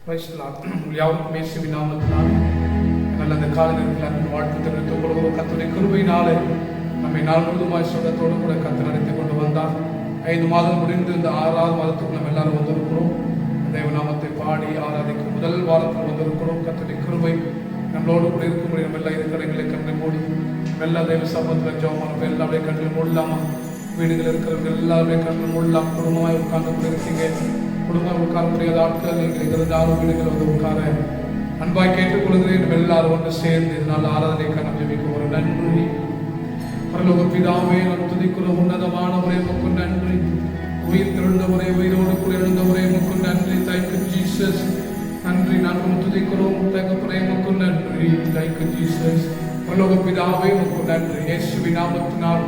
யாவருக்கும் இயேசுவின் நாமத்தினால் நல்ல அந்த கால நேரத்தில் வாழ்த்து தெரிவித்துக் கொள்கிறோம். கர்த்தருடைய கிருபையினாலே நம்மை நாள் முழுவதுமாய் சொந்தத்தோடு கூட கர்த்தர் நடத்தி கொண்டு வந்தார். 5 மாதம் முடிந்து இந்த 6வது மாதத்துக்கு நம்ம எல்லாரும் வந்திருக்கிறோம். தேவ நாமத்தை பாடி ஆராதிக்கும் முதல் வாரத்தில் வந்திருக்கிறோம். கர்த்தருடைய கிருபை நம்மளோடு கூட இருக்கும்படி நம்ம எல்லாம் இருக்கிற எங்களை கண்ணை மூடி எல்லா தெய்வ சமூகத்தில் ஜெபம் எல்லாருடைய கண்ணில் மூடலாமா? வீடுகள் இருக்கிறவங்க எல்லாருமே கண்ணில் மூடலாம். குடும்பமாய் உட்கார்ந்து கூட இருக்கீங்க. குடும்பம் உட்கார முடியாத ஆட்கள் நீங்கள் இருந்தாலும் வீடுகள் வந்து உட்கார அன்பாய் கேட்டுக்கொள்கிறேன். நம்ம எல்லாரும் ஒன்று சேர்ந்து இதனால் ஆராதனைக்காக நம்ம ஜெபிக்க ஒரு நன்றி. பரலோக பிதாவே, நாம் துதிக்கிற உன்னதமான ஒரே உமக்கு நன்றி. உயிர் தெழுந்த ஒரே உயிரோடு கூட எழுந்த ஒரே உமக்கு நன்றி. Thank you Jesus. நன்றி. நாங்கள் துதிக்கிறோம் தகப்பனே, உமக்கு நன்றி. Thank you Jesus. பரலோக பிதாவே, உமக்கு நன்றி. இயேசுவின் நாமத்தினால்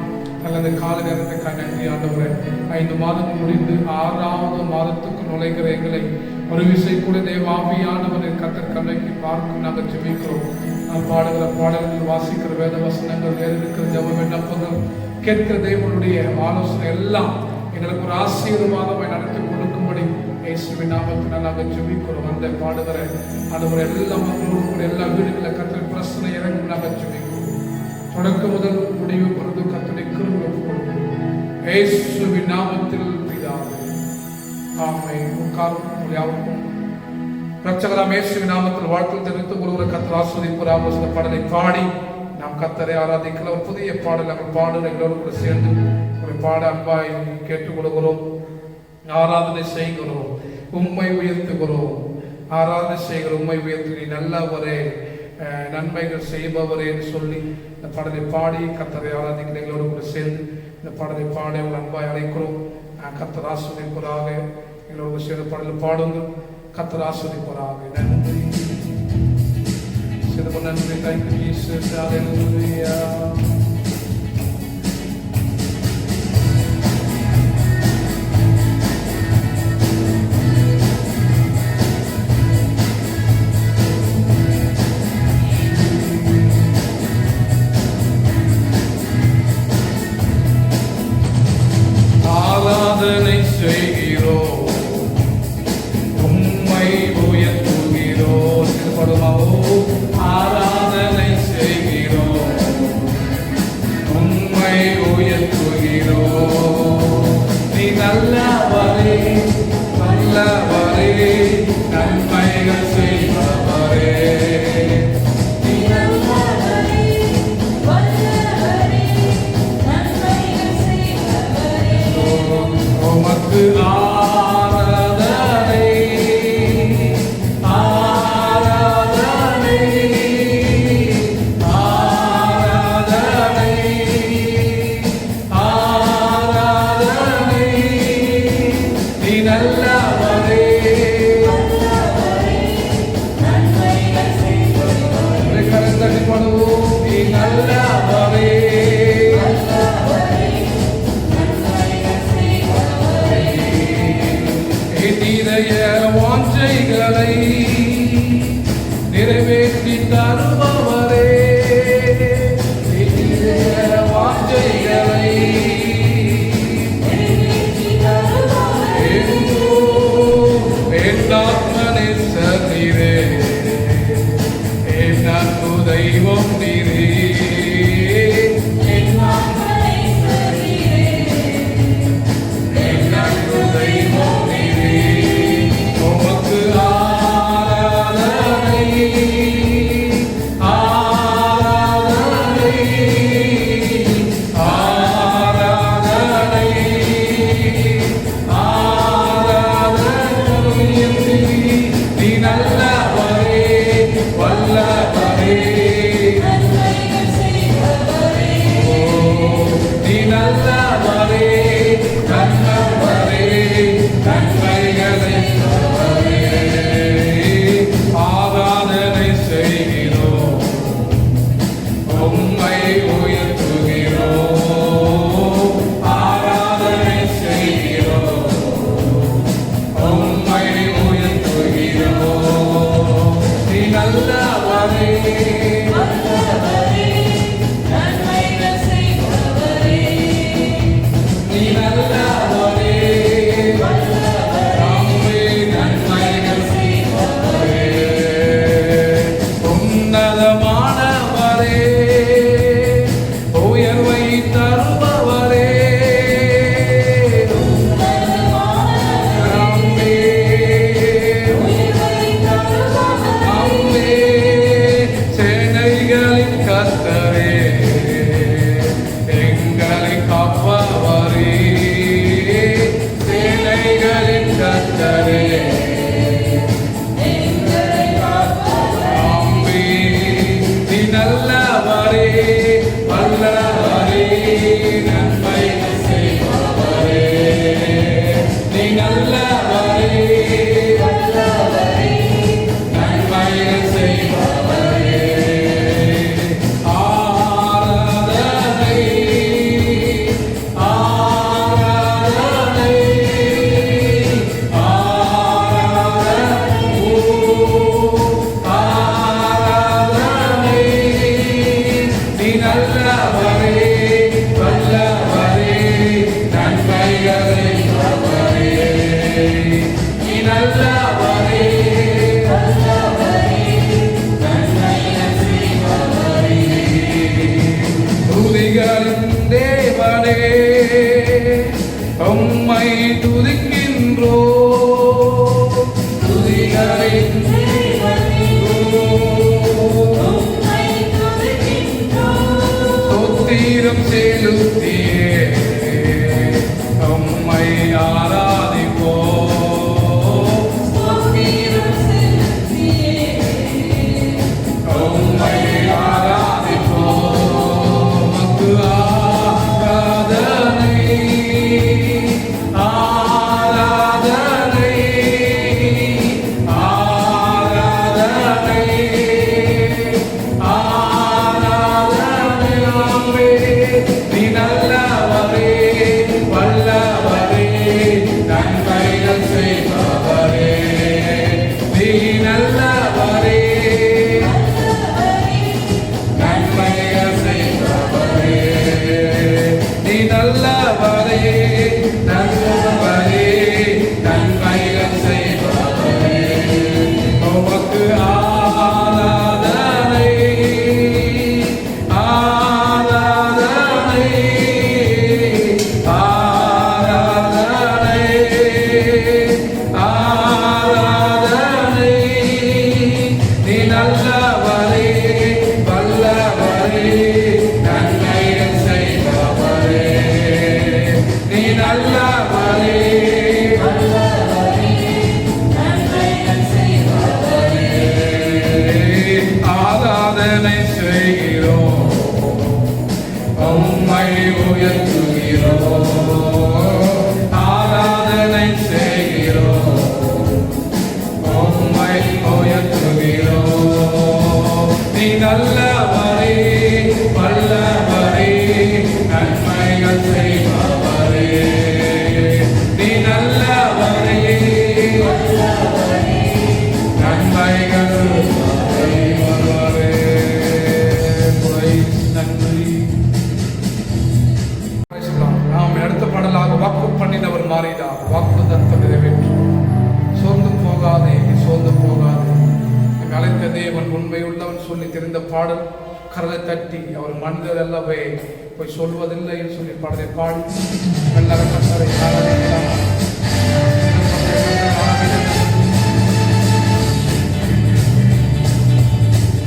அல்லது கால நேரத்துக்காக நன்றி ஆண்டவரே. 5 மாதம் முடிந்து 6வது மாதத்துக்கு நுழைகிற எங்களை ஒரு விசை கூட தேவாவியானவரை கர்த்தர் கண்ணைக்கு பார்க்கும் நாங்கள் ஜெபிக்கிறோம். நாம் பாடுகிற பாடல்கள், வாசிக்கிற வேத வசனங்கள், வேறு இருக்கிற ஜெப விண்ணப்பங்கள், கேட்கிற தேவனுடைய ஆலோசனை எல்லாம் எங்களுக்கு ஒரு ஆசீர்வாதமாய் நடத்தி கொடுக்கும்படி இயேசுவின் நாமத்தினால் நாங்கள் ஜெபிக்கிறோம். அந்த பாடுகிற ஆண்டவரை எல்லா மக்களோடு கூட எல்லா வீடுகளில் கர்த்தர் பிரச்சனை இறங்கும் நாங்கள் ஜெபிக்கிறோம். தொடக்க முதல் முடிவு பொறுத்து கர்த்தருடைய கிருபை இயேசுவின் நாமத்தில் பிதாவே, ஆமென். உட்கார்ந்து யாருக்கும் இரட்சகராம் இயேசுவின் நாமத்தில் வாழ்த்து தெரிவித்துக் கொள்கிற கர்த்தர் ஆசீர்வதிப்பாராக. இந்த பாடலை பாடி நாம் கர்த்தரை ஆராதிக்கலாம். ஒரு புதிய பாடல் நாங்கள் பாடல் எங்களோடு கூட சேர்ந்து ஒரு பாட அன்பாய் கேட்டுக் கொள்கிறோம். ஆராதனை செய்கிறோம், உம்மை உயர்த்துகிறோம். ஆராதனை செய்கிற உம்மை உயர்த்து, நீ நல்லவரே, நன்மைகள் செய்பவரே என்று சொல்லி இந்த பாடலை பாடி கர்த்தரை ஆராதிக்கிற எங்களோடு கூட சேர்ந்து இந்த பாடலை பாடி ஒரு அன்பாய் அழைக்கிறோம். கர்த்தர் ஆசீர்வதிப்பாராக. எங்களோடு சேர்ந்து பாடல் பாடுங்கள். கர்த்தர் ஆசீர்வதிப்பாராக. நன்றி. சிறப்பு நன்றி. Thank you Jesus. Hallelujah. ஆராதனை செய்கிறோம், உம்மை உயர்த்துகிறோம். ஆராதனை செய்கிறோம், உம்மை உயர்த்துகிறோம். நீ நல்லவரே, நல்லவரே, நன்மைகள் செய்பவரே. உமக்கு ஆராதனை, ஆராதனை, ஆராதனை, ஆராதனை. நீ நல்லவரே, கரத்தடி பண்ணுவோம். நீ நல்லவரே, வாஞ்சைகளை நிறைவேற்றி தருபவரே, வாஞ்சைகளை என்னாத்மனே சரீரே, என் அன்பு தெய்வம் நீரே. நீ நல்லவரே, வல்லவரே, நல்லவரே, உம்மை துதிக்கின்றோ. துதிகளின் தோத்திரம் செலுத்தியே உம்மை ஆராதிப்போ. உம்மை ஆராதிப்போ. மக்கு ஆராதனை, ஆராதனை, ஆராதனை, ஆராதனை. நீ நல்லவரே, வல்லவரே, நன்மைகள் செய்பவரே. நீ நல்லவரே, நன்மைகள் செய்பவரே. நீ நல்லவரே, நல்லவரே, நன்மைகள் செய்பவரே. உமக்கு ஆராதனை, ஆராதனை, ஆராதனை, ஆராதனை. நீ நல்லவரே, வல்லவரே, நன்மைகள் செய்பவரே. நீ நல்லவரே, ஆராதனை செய்கிறோம், உம்மை உயர்த்துகிறோம். ஆராதனை செய்கிறோம், உம்மை உயர்த்துகிறோம். நீ நல்லவரே, வல்லவரே, நன்மைகள் செய்பவரே. நீ நல்லவரே, நன்மைகள் செய்பவரே. நன்றி. நாம் அடுத்த பாடலாக வாக்கு பண்ணினவர் மாறினார், வாக்கு தத்தம் நிறைவேற்றும். சோர்ந்து போகாதே, சோர்ந்து போகாதே, அழைத்த தேவன் உண்மை உள்ளவன் சொல்லி தெரிந்த பாடல். கரலை தட்டி அவர் மனிதர் அல்லவே போய் சொல்வதில்லை என்று சொல்லி பாடலை பாடி நல்ல கட்டளை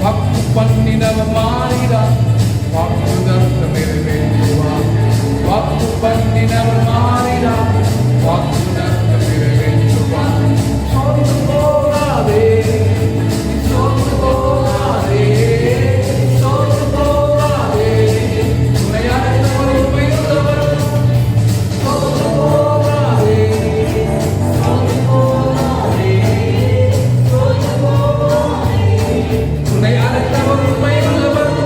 வாக்கு பண்ணினவர் மாறினார், வாக்கு தத்தம் நிறைவேற்றுவார். வாக்கு பண்ணினவர் மாறினார், வாக்கு தத்தம் நிறைவேற்றுவார். சோர்ந்து போகாதே, சோர்ந்து போகாதே, சோர்ந்து போகாதே, உன்னையானவர் உண்மையுள்ளவர். சோர்ந்து போகாதே, சோர்ந்து போகாதே, சோர்ந்து போகாதே, உன்னையானவர் உண்மையுள்ளவர்.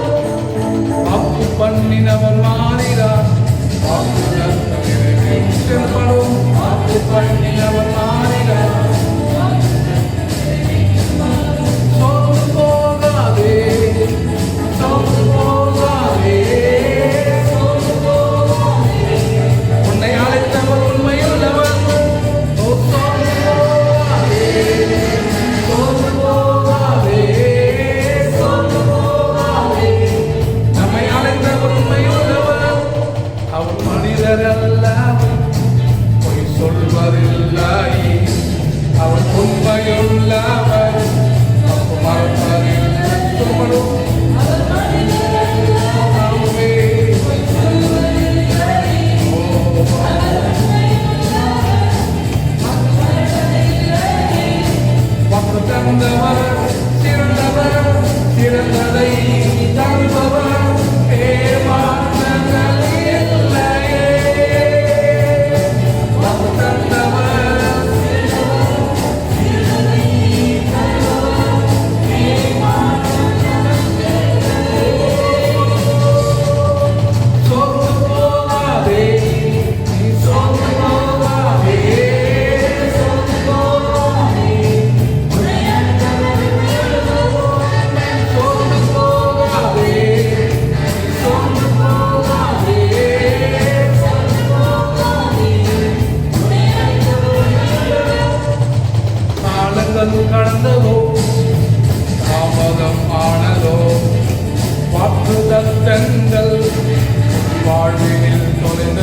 வாக்கு பண்ணினவர் மாறினார், வாக்கு தத்தம் நிறைவேற்றப்படும். வாக்கு பண்ணினவர் மாறினார். சோர்ந்து போகாதே, சோர்ந்து போகாதே, சோர்ந்து போகாதே, உன்னை அழைத்தவர் உண்மையுள்ளவர். ஓ, சோர்ந்து போகாதே, சோர்ந்து போகாதே, சோர்ந்து போகாதே, நம்மை அழைத்தவர் உண்மையுள்ளவர். அவர் மனிதர் அல்ல, பொய் சொல்வதில்லை. அவர் உண்மையுள்ளவர், மறப்பதில்லை. சொல்லுவோம். ஆமே. வாக்கு தந்தவர் சிறந்தவர், சிறந்ததை தருபவர். ஏமாற்றங்கள் இல்லையே. வாக்கு தந்தவர் சோர்ந்து போகாதே, நீ சோர்ந்து போகாதே, சோர்ந்து போகாதே, சோர்ந்து போகாதே, சோர்ந்து போகாதே, சோர்ந்து போகாதே. காலங்கள் கடந்ததோ, தாமதம் ஆனதோ, வாக்கு தத்தங்கள் வாழ்வினில் தொலைந்த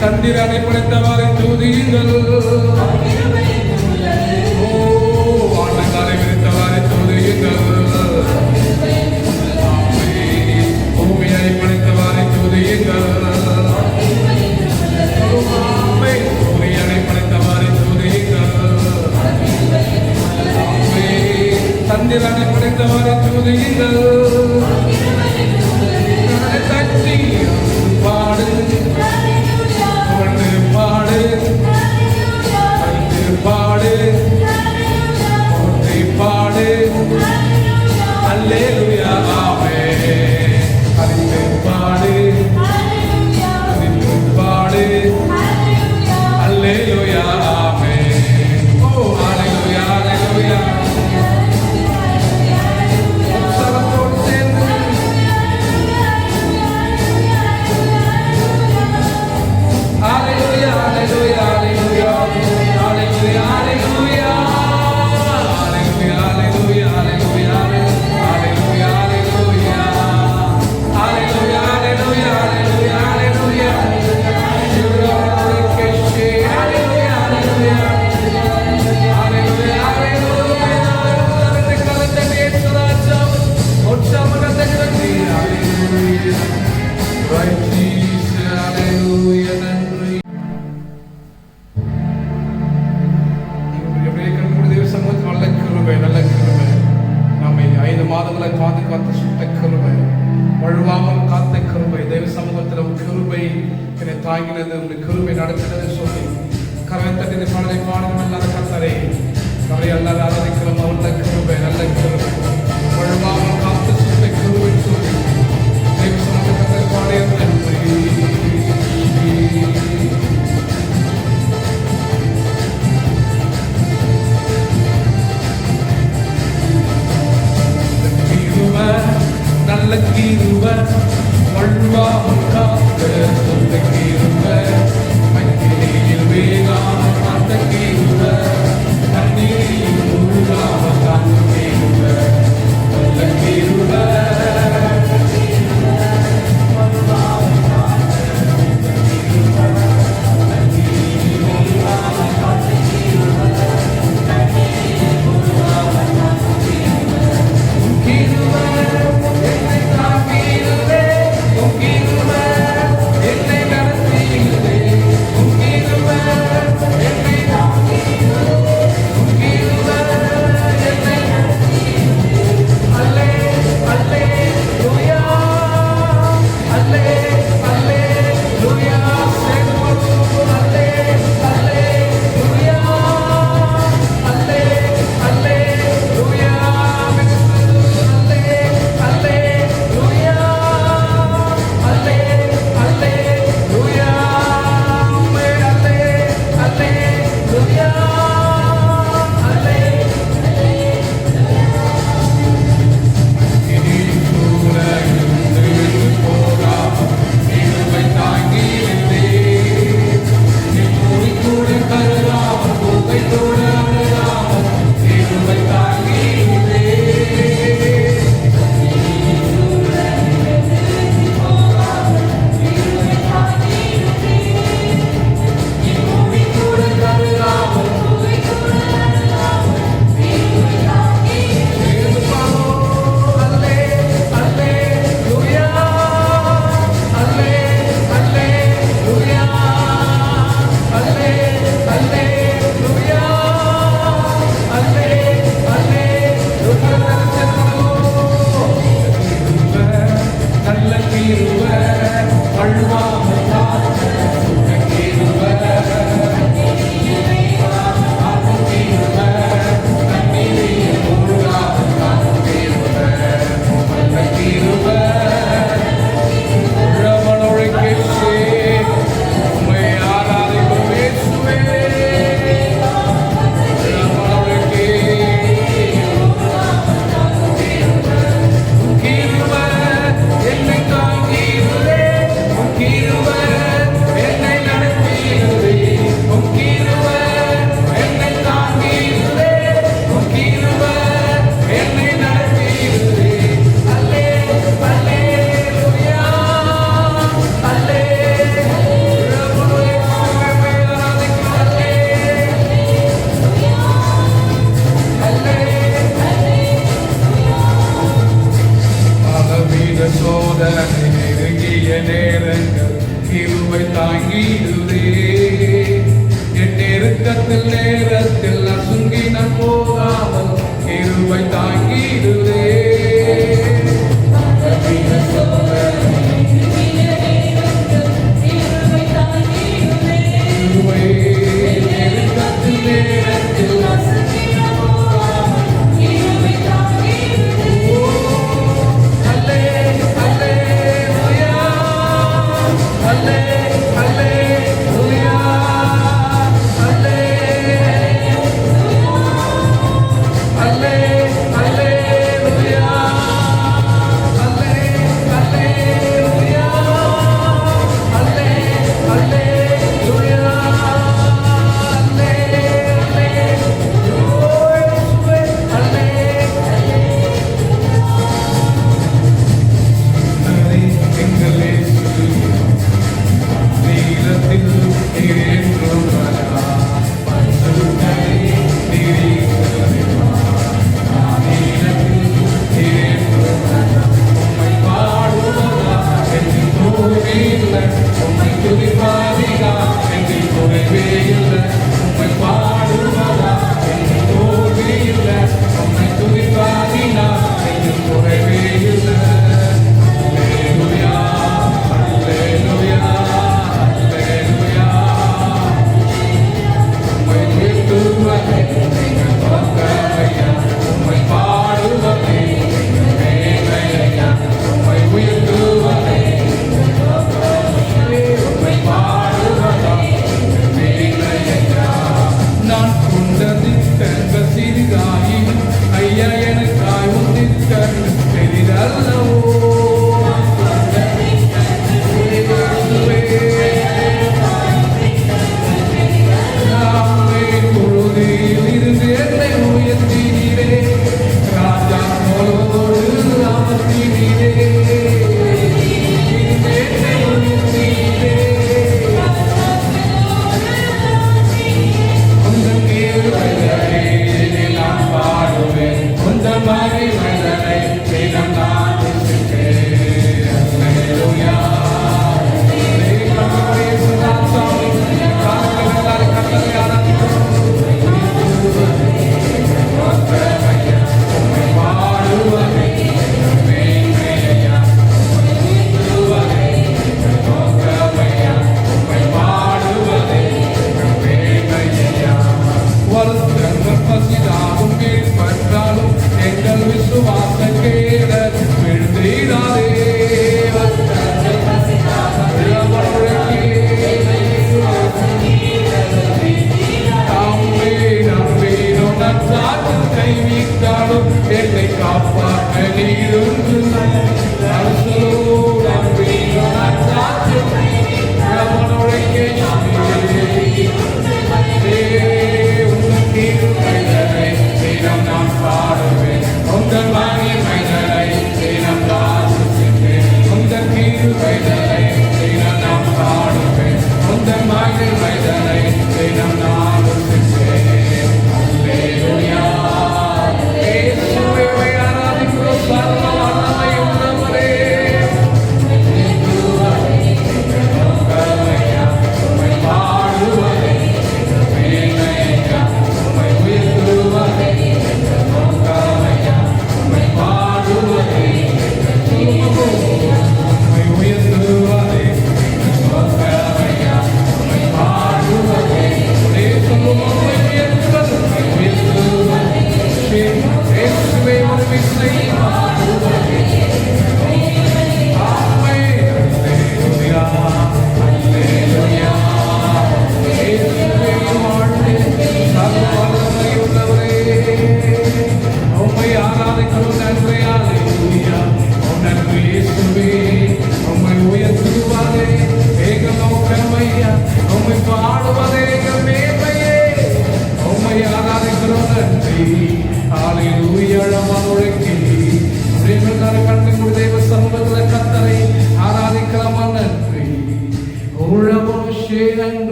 சந்திரனை படைத்தவரை துதியுங்கள். வானங்களை விரித்தவரை துதியுங்கள். பூமியை படைத்தவரை துதியுங்கள். சூரியனை படைத்தவரை துதியுங்கள். சந்திரனை படைத்தவரை துதியுங்கள். தட்டி பாடு பாடு பாடு பாடு அல்லேலூயா ஆமென். அறிந்து பாடு பாடு அல்லேலூயா ஆமென். ஓ அல்லேலூயா அல்லேலூயா. உற்சாகத்தோடு சேர்ந்து Hallelujah, hallelujah, hallelujah, hallelujah, hallelujah, hallelujah, hallelujah, hallelujah, hallelujah, hallelujah, hallelujah, hallelujah, hallelujah. Right, Jesus, hallelujah. மாதங்களை பாதுகாத்து சுட்ட கிருபை, வழுவாமல் காத்த கிருபை, தெய்வ சமூகத்தில் கிருபை என்னை தாங்கினது, உங்களுடைய கிருபை நடத்தினது சொல்லி கரத்தட்டின் பாடலை பாடலும் அல்லாத கத்தரை கரை அல்லாத ஆராதிக்கிறோம். அவருடைய கிருபை நல்ல கிருபை, வழுவாமல் காத்து சுட்ட கிருபை சொல்லி தெய்வ சமூகத்தை பாடிய நன்றி. நல்ல கிருபை வழுவாமல் காத்த சொந்த கிருபை, மக்கிரியில் வேகாமல் காத்த கிருபை, தண்ணீரில் முழுகாமல் காத்த கிருபை, நல்ல கிருபை வழுவாமல் காத்த சொந்த கிருபை, தண்ணீரில் முழுகாமல் காத்த கிருபை, தண்ணீரில் முழுகாமல் காத்த கிருபை, கிருபை என்னை தாங்கி சோதனை நெருங்கிய நேரங்கள் கிருபை தாங்கிடுதே. என் நெருக்கத்தில் நேரத்தில் அசுங்கி நான் போகாமல் கிருபை தாங்கிடுதே.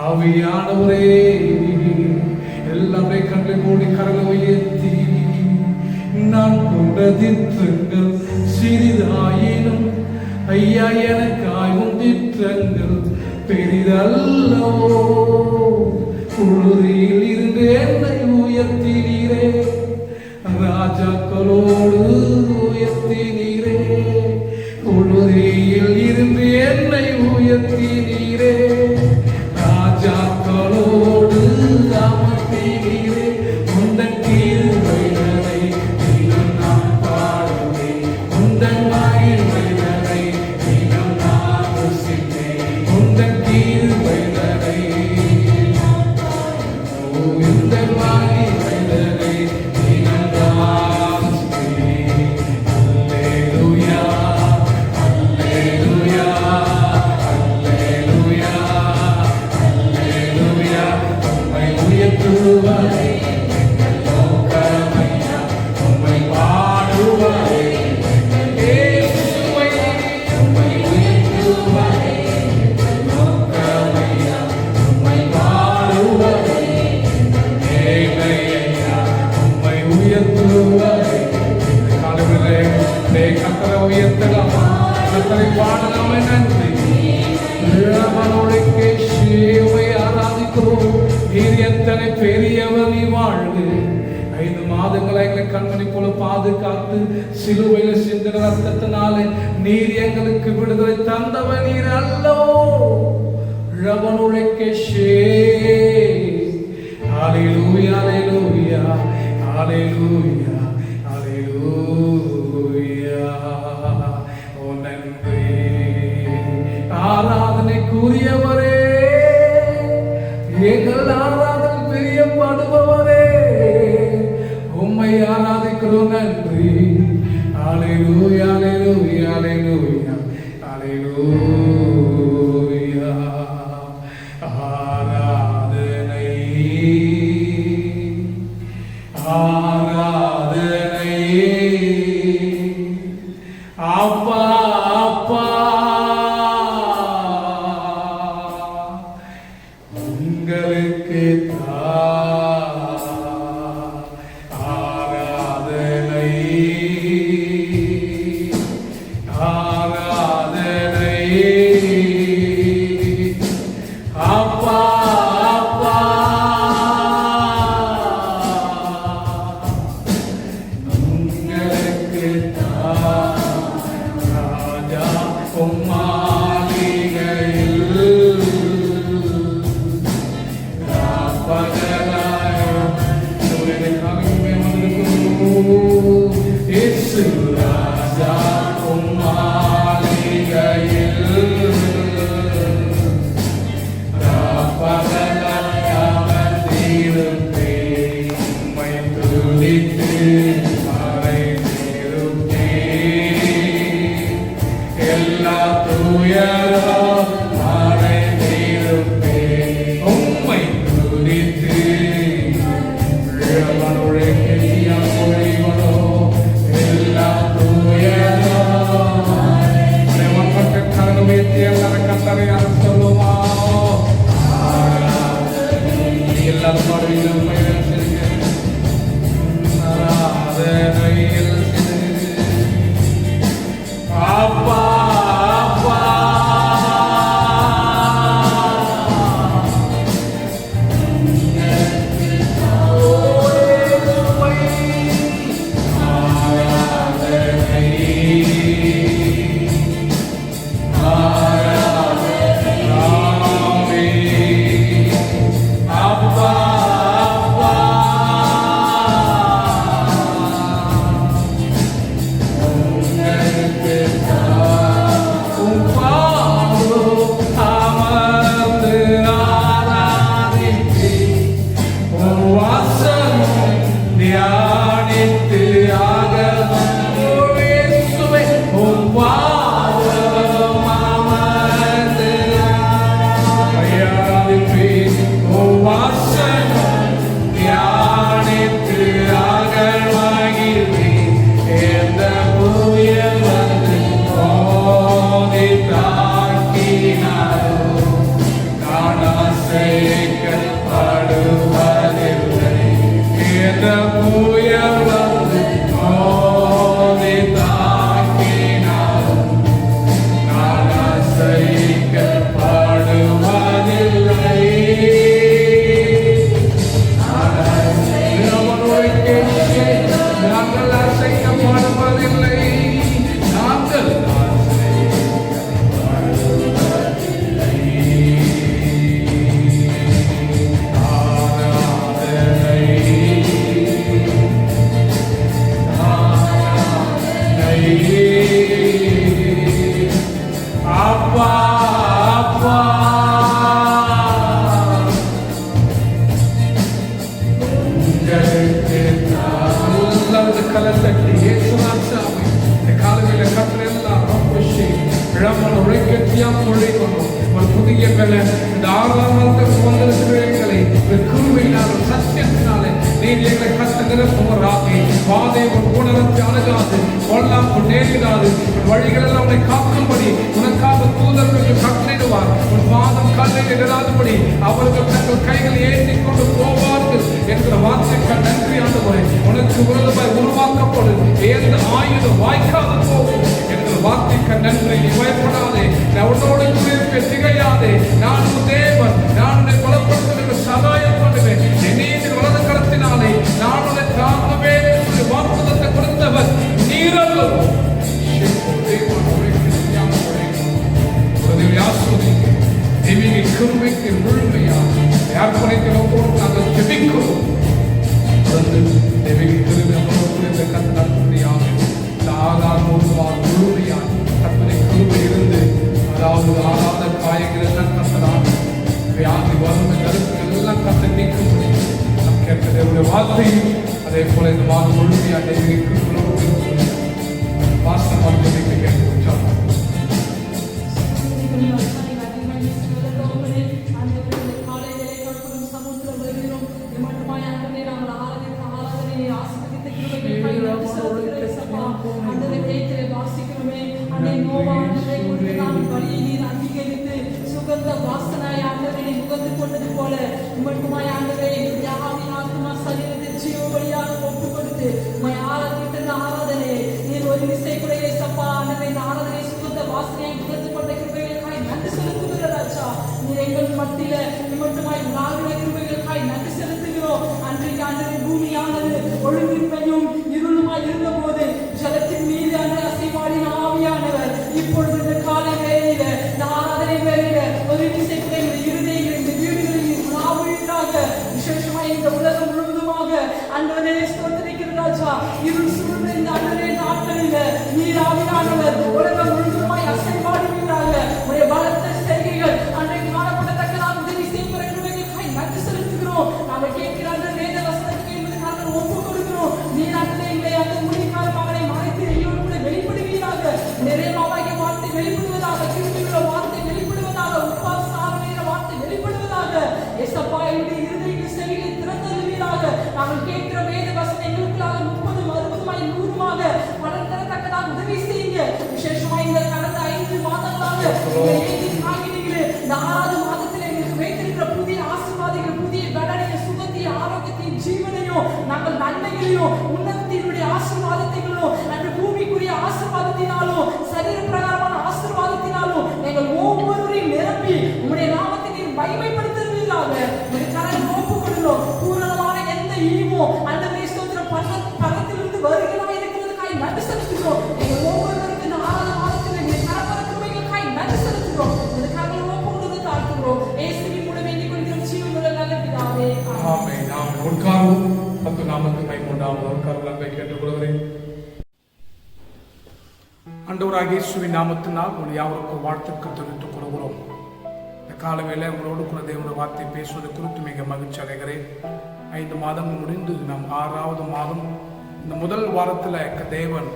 ஆவியானவரே எல்லாமே கண்களை மூடி கரங்களை உயர்த்தி நான் கொண்டதின் சிறிதாயினும் ஐயா எனக்காய் திட்டங்கள் பெரிதல்லவோ. புழுதியில் இருந்து என்னை உயர்த்தினீரே, ராஜாக்களோடு உயர்த்தினீரே. புழுதியில் இருந்து என்னை உயர்த்தினீரே, ராஜாக்களோடு அமர்த்தினீரே. உந்தன் கிருபைகளை தினம் நான் பாடுவேன், உந்தன் மகிமைகளை தினம் நான் ருசிப்பேன். உந்தன் கிருபைகளை உந்தன் மகிமைகளை தினம் நான் ருசிப்பேன். அல்லேலூயா, அல்லேலூயா, அல்லேலூயா, அல்லேலூயா. உம்மை உயர்த்துவதே எங்கள் நோக்கமையா, உம்மை பாடுவதே இயேசுவை. உம்மை உயர்த்துவதே எங்கள் நோக்கமையா, உம்மை பாடுவதே ஏமையா, உம்மை உயர்த்துவதே. காலையிலே கர்த்தரை உயர்த்தலாமா, கர்த்தரை பாடலாமே. நன்றி ஆராதிக்கிறோம். நீர் எத்தனை பெரியவர், நீ வாழ்வு. 5 மாதங்களை எங்களை கண்மணி போல பாதுகாத்து சிலுவையில சிந்தின ரத்தத்தினாலே நீர் எங்களுக்கு விடுதலை தந்தவர் நீர் அல்லவோ. ஹல்லேலூயா, ஹல்லேலூயா, ஹல்லேலூயா, ஹல்லேலூயா. ஓ நன்றி. ஆராதனைக்குரியவரே, எங்கள் ஆராதனை பிரியப்படுபவரே, உம்மை ஆராதிக்கிறோம். நன்றி. ஹல்லேலூயா, ஹல்லேலூயா, ஹல்லேலூயா, ஹல்லேலூயா. ஆராதனை, ஆராதனை அப்பா, அப்பா உங்களுக்கு ஆராதனை, ஆராதனை அப்பா, அப்பா உங்களுக்கு ராஜா உம்மாளிகையில் இயேசு ராஜா உம்மாளிகையில் ராப்பகலாய் அமர்ந்திருப்பேன். உம்மை துதித்து மறைந்திருப்பேன். எல்லா துயரும் மறைந்திருப்பேன். உம்மை துதித்து அப்பா, அப்பா விழாமல் உழைக்கத்தியாக உழைக்கணும். ஒரு புதிய வேலை இந்த 6ஆம் மாதத்தை சுதந்திரங்களை இந்த கிருபையினால சத்தியத்தினாலே நீர் எங்களை கத்த நிரப்புவராகி பாதை உன் குணத்தை அணுகாது கொல்லாப்பு நேரிடாது உன் வழிகளெல்லாம் உன்னை காக்கும்படி உனக்காக தூதர்களுக்கு கட்டளையிடுவார். உன் பாதம் கல்லில் இடாதபடி அவர்கள் தங்கள் கைகளை ஏற்றி கொண்டு போவார்கள் என்கிற வார்த்தைக்கு நன்றி ஆண்டவரே. உனக்கு விரோதமாய் உருவாக்கப்படும் எந்த ஆயுதம் வாய்க்காது போகும் என்கிற வார்த்தைக்கு நன்றி. நீ பயப்படாதே, நான் உன்னோடு குறிப்பே திகையாதே. நான் உன் தேவன், நான் உன்னை பலப்படுத்த சகாயம் பண்ணுவேன். என் நீதியின் வலது கரத்தினாலே நான் உன்னை தாங்குவேன் என்று வாக்குத்தத்தை கொடுத்தவர் நீரல்லோ. கிருபைக்கு முழுமையாக அர்ப்பணிக்கிறோம். நாங்கள் ஜெபிக்கிறோம். கத்தனையாக முழுமையாக கத்தனை கிருபை இருந்து அதாவது ஆகாத காயங்கள் எல்லாம் கத்தனாக வியாதி வறுமை கருத்துக்கள் எல்லாம் கத்த நீக்க முடியும். நம் கேட்கிற வார்த்தையும் அதே போல இந்த வாரம் முழுமையாக வாசமாக கேட்கிறோம். ஒழுங்கின்மையும் இருளுமாய் இருந்த போது ஜலத்தின் மீது அசைவாடின ஆவியானவர் இப்பொழுது இந்த காலை வேளையில இந்த ஆராதனை வேளையில ஒரு விசைக்குள்ள இந்த இருதயங்கள் இந்த வீடுகளில் நாவீடாக விசேஷமாய் இந்த உலகம் முழுவதுமாக அன்றவரே ஸ்தோத்திரிக்கிற ராஜா இருள் சூழ்ந்த இந்த அன்றே நாட்களில நீர் ஆவியானவர் உலகம் முழுவதுமாய் அசைவாடுவீராக உடைய பலத்த செய்கைகள் அன்றைக்கு காணப்படத்தக்கதாக உதவி செய்வதற்காக நன்றி செலுத்துகிறோம். நாங்கள் கேட்கிற அந்த வேத வசனத்துக்கு என்பது நாங்கள் ஒப்பு கொடுக்கிறோம். நீர் அந்த எங்களை அந்த முடிக்கால மகளை மறைத்து எங்களோடு கூட வெளிப்படுவீராக. நிறைவாகிய வார்த்தை வெளிப்படுவதாக, கிருபையுள்ள வார்த்தை வெளிப்படுவதாக, உப்பாச ஆரம்பிக்கிற வார்த்தை வெளிப்படுவதாக. ஏசப்பா எங்களுடைய இருதயங்கள் செவிகளை திறந்தருவீராக. நாங்கள் கேட்கிற வேத வசனம் எங்களுக்காக 30, 60, 100 பலன் தரத்தக்கதாக உதவி செய்யுங்க. விசேஷமாக இந்த கடந்த 5 மாதங்களாக இந்த 6வது மாதத்தில் எங்களுக்கு வைத்திருக்கிற புதிய ஆசீர்வாதங்கள், புதிய பலனை, சுகத்தை, ஆரோக்கியத்தையும், ஜீவனையும், நாங்கள் நன்மைகளையும், உன்னதத்தினுடைய ஆசீர்வாதத்தையும், அந்த பூமிக்குரிய ஆசீர்வாதத்தினாலும், சரீர பிரகாரமான ஆசீர்வாதத்தினாலும் எங்கள் ஒவ்வொருவரையும் நிரப்பி உங்களுடைய நாமத்தை நீர் மகிமைப்படுத்துவீர்களாக. உங்களுடைய கரங்களை ஒப்புக் கொடுக்கிறோம். பூரணமான எந்த ஈவும் அந்த ஸ்தோத்திர பரத்திலிருந்து வருகிறதா இருக்கிறதுக்காக நன்றி செலுத்துகிறோம். எங்கள் ஒவ்வொருவருக்கு இந்த 6வது மாதத்தில் நீர் கரப்பர கிருபைகளுக்காக நன்றி செலுத்துகிறோம். இந்த கரங்களை ஒப்புக் கொடுத்து தாழ்த்துகிறோம். இயேசுவின் மூலம் வேண்டிக் கொள்கிறோம் ஜீவனுள்ள நல்ல பிதாவே. ஆமென். நாம் உட்கார்வோம். பத்து நாமத்தை கைக்கொண்டாமல் உட்கார்வு நன்மை கேட்டுக்கொள்கிறேன். ஆண்டவராகிய இயேசுவின் நாமத்தினால் உங்கள் யாவருக்கும் வாழ்த்துக்கள் தெரிவித்துக் கொள்கிறோம். இந்த காலவேளை உங்களோடு கூட தேவனுடைய வார்த்தை பேசுவது குறித்து மிக மகிழ்ச்சி அடைகிறேன். 5 மாதம் முடிந்து நம் 6வது மாதம். இந்த முதல் வாரத்தில் தேவன்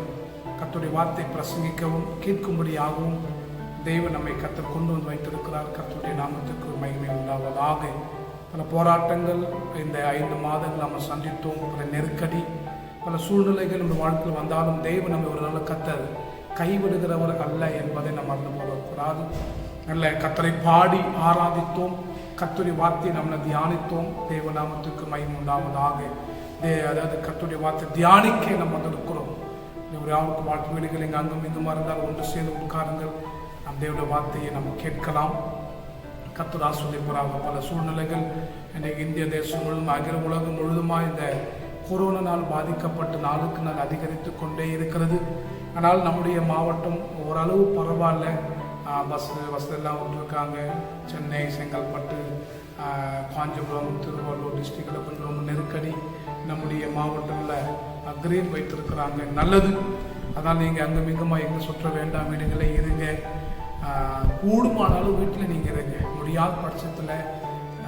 கர்த்தருடைய வார்த்தை பிரசங்கிக்கவும் கேட்கும்படியாகவும் தேவன் நம்மை கர்த்தர் கொண்டு வந்து வைத்திருக்கிறார். கர்த்தருடைய நாமத்துக்கு மகிமை உண்டாவதாக. பல போராட்டங்கள் இந்த 5 மாதங்கள் நம்ம சந்தித்தோம். பல நெருக்கடி, பல சூழ்நிலைகள் நம்ம வாழ்க்கையில் வந்தாலும் தேவன் நம்ம ஒரு நல்ல கர்த்தர் கைவிடுகிறவர் அல்ல என்பதை நம்ம அறிந்து கொள்ளக்கூடாது. நல்ல கர்த்தரை பாடி ஆராதித்தோம். கர்த்தருடைய வார்த்தையை நம்ம தியானித்தோம். தேவ நாமத்துக்கு மகிமை உண்டாவதாக. அதாவது கர்த்தருடைய வார்த்தை தியானிக்க நம்ம வந்திருக்கிறோம். ஒரு யாருக்கு வாழ்க்கை வீடுகள் எங்கள் அங்கும் இங்குமா இருந்தால் ஒன்று சேர்ந்து உட்காருங்கள். நம் தேவனுடைய வார்த்தையை நம்ம கேட்கலாம். கர்த்தர் ஆசீர்வதிப்பாராக. பல சூழ்நிலைகள் இன்றைக்கு இந்திய தேசம் முழுவதும், அகில உலகம் முழுவதுமாக இந்த கொரோனானால் பாதிக்கப்பட்டு நாளுக்கு நாள் அதிகரித்து கொண்டே இருக்கிறது. ஆனால் நம்முடைய மாவட்டம் ஓரளவு பரவாயில்ல. பஸ்ஸெல்லாம் விட்டுருக்காங்க. சென்னை, செங்கல்பட்டு, காஞ்சிபுரம், திருவள்ளூர் டிஸ்ட்ரிக்டில் கொஞ்சம் ரொம்ப நெருக்கடி. நம்முடைய மாவட்டத்தில் கிரீன் வைத்திருக்கிறாங்க. நல்லது. அதனால் நீங்கள் அங்கே மிகமாக எங்கே சுற்ற வேண்டாம். வீடுகளே இருங்க. கூடுமானாலும் வீட்டில் நீங்கள் இருங்க. முடியாத பட்சத்தில்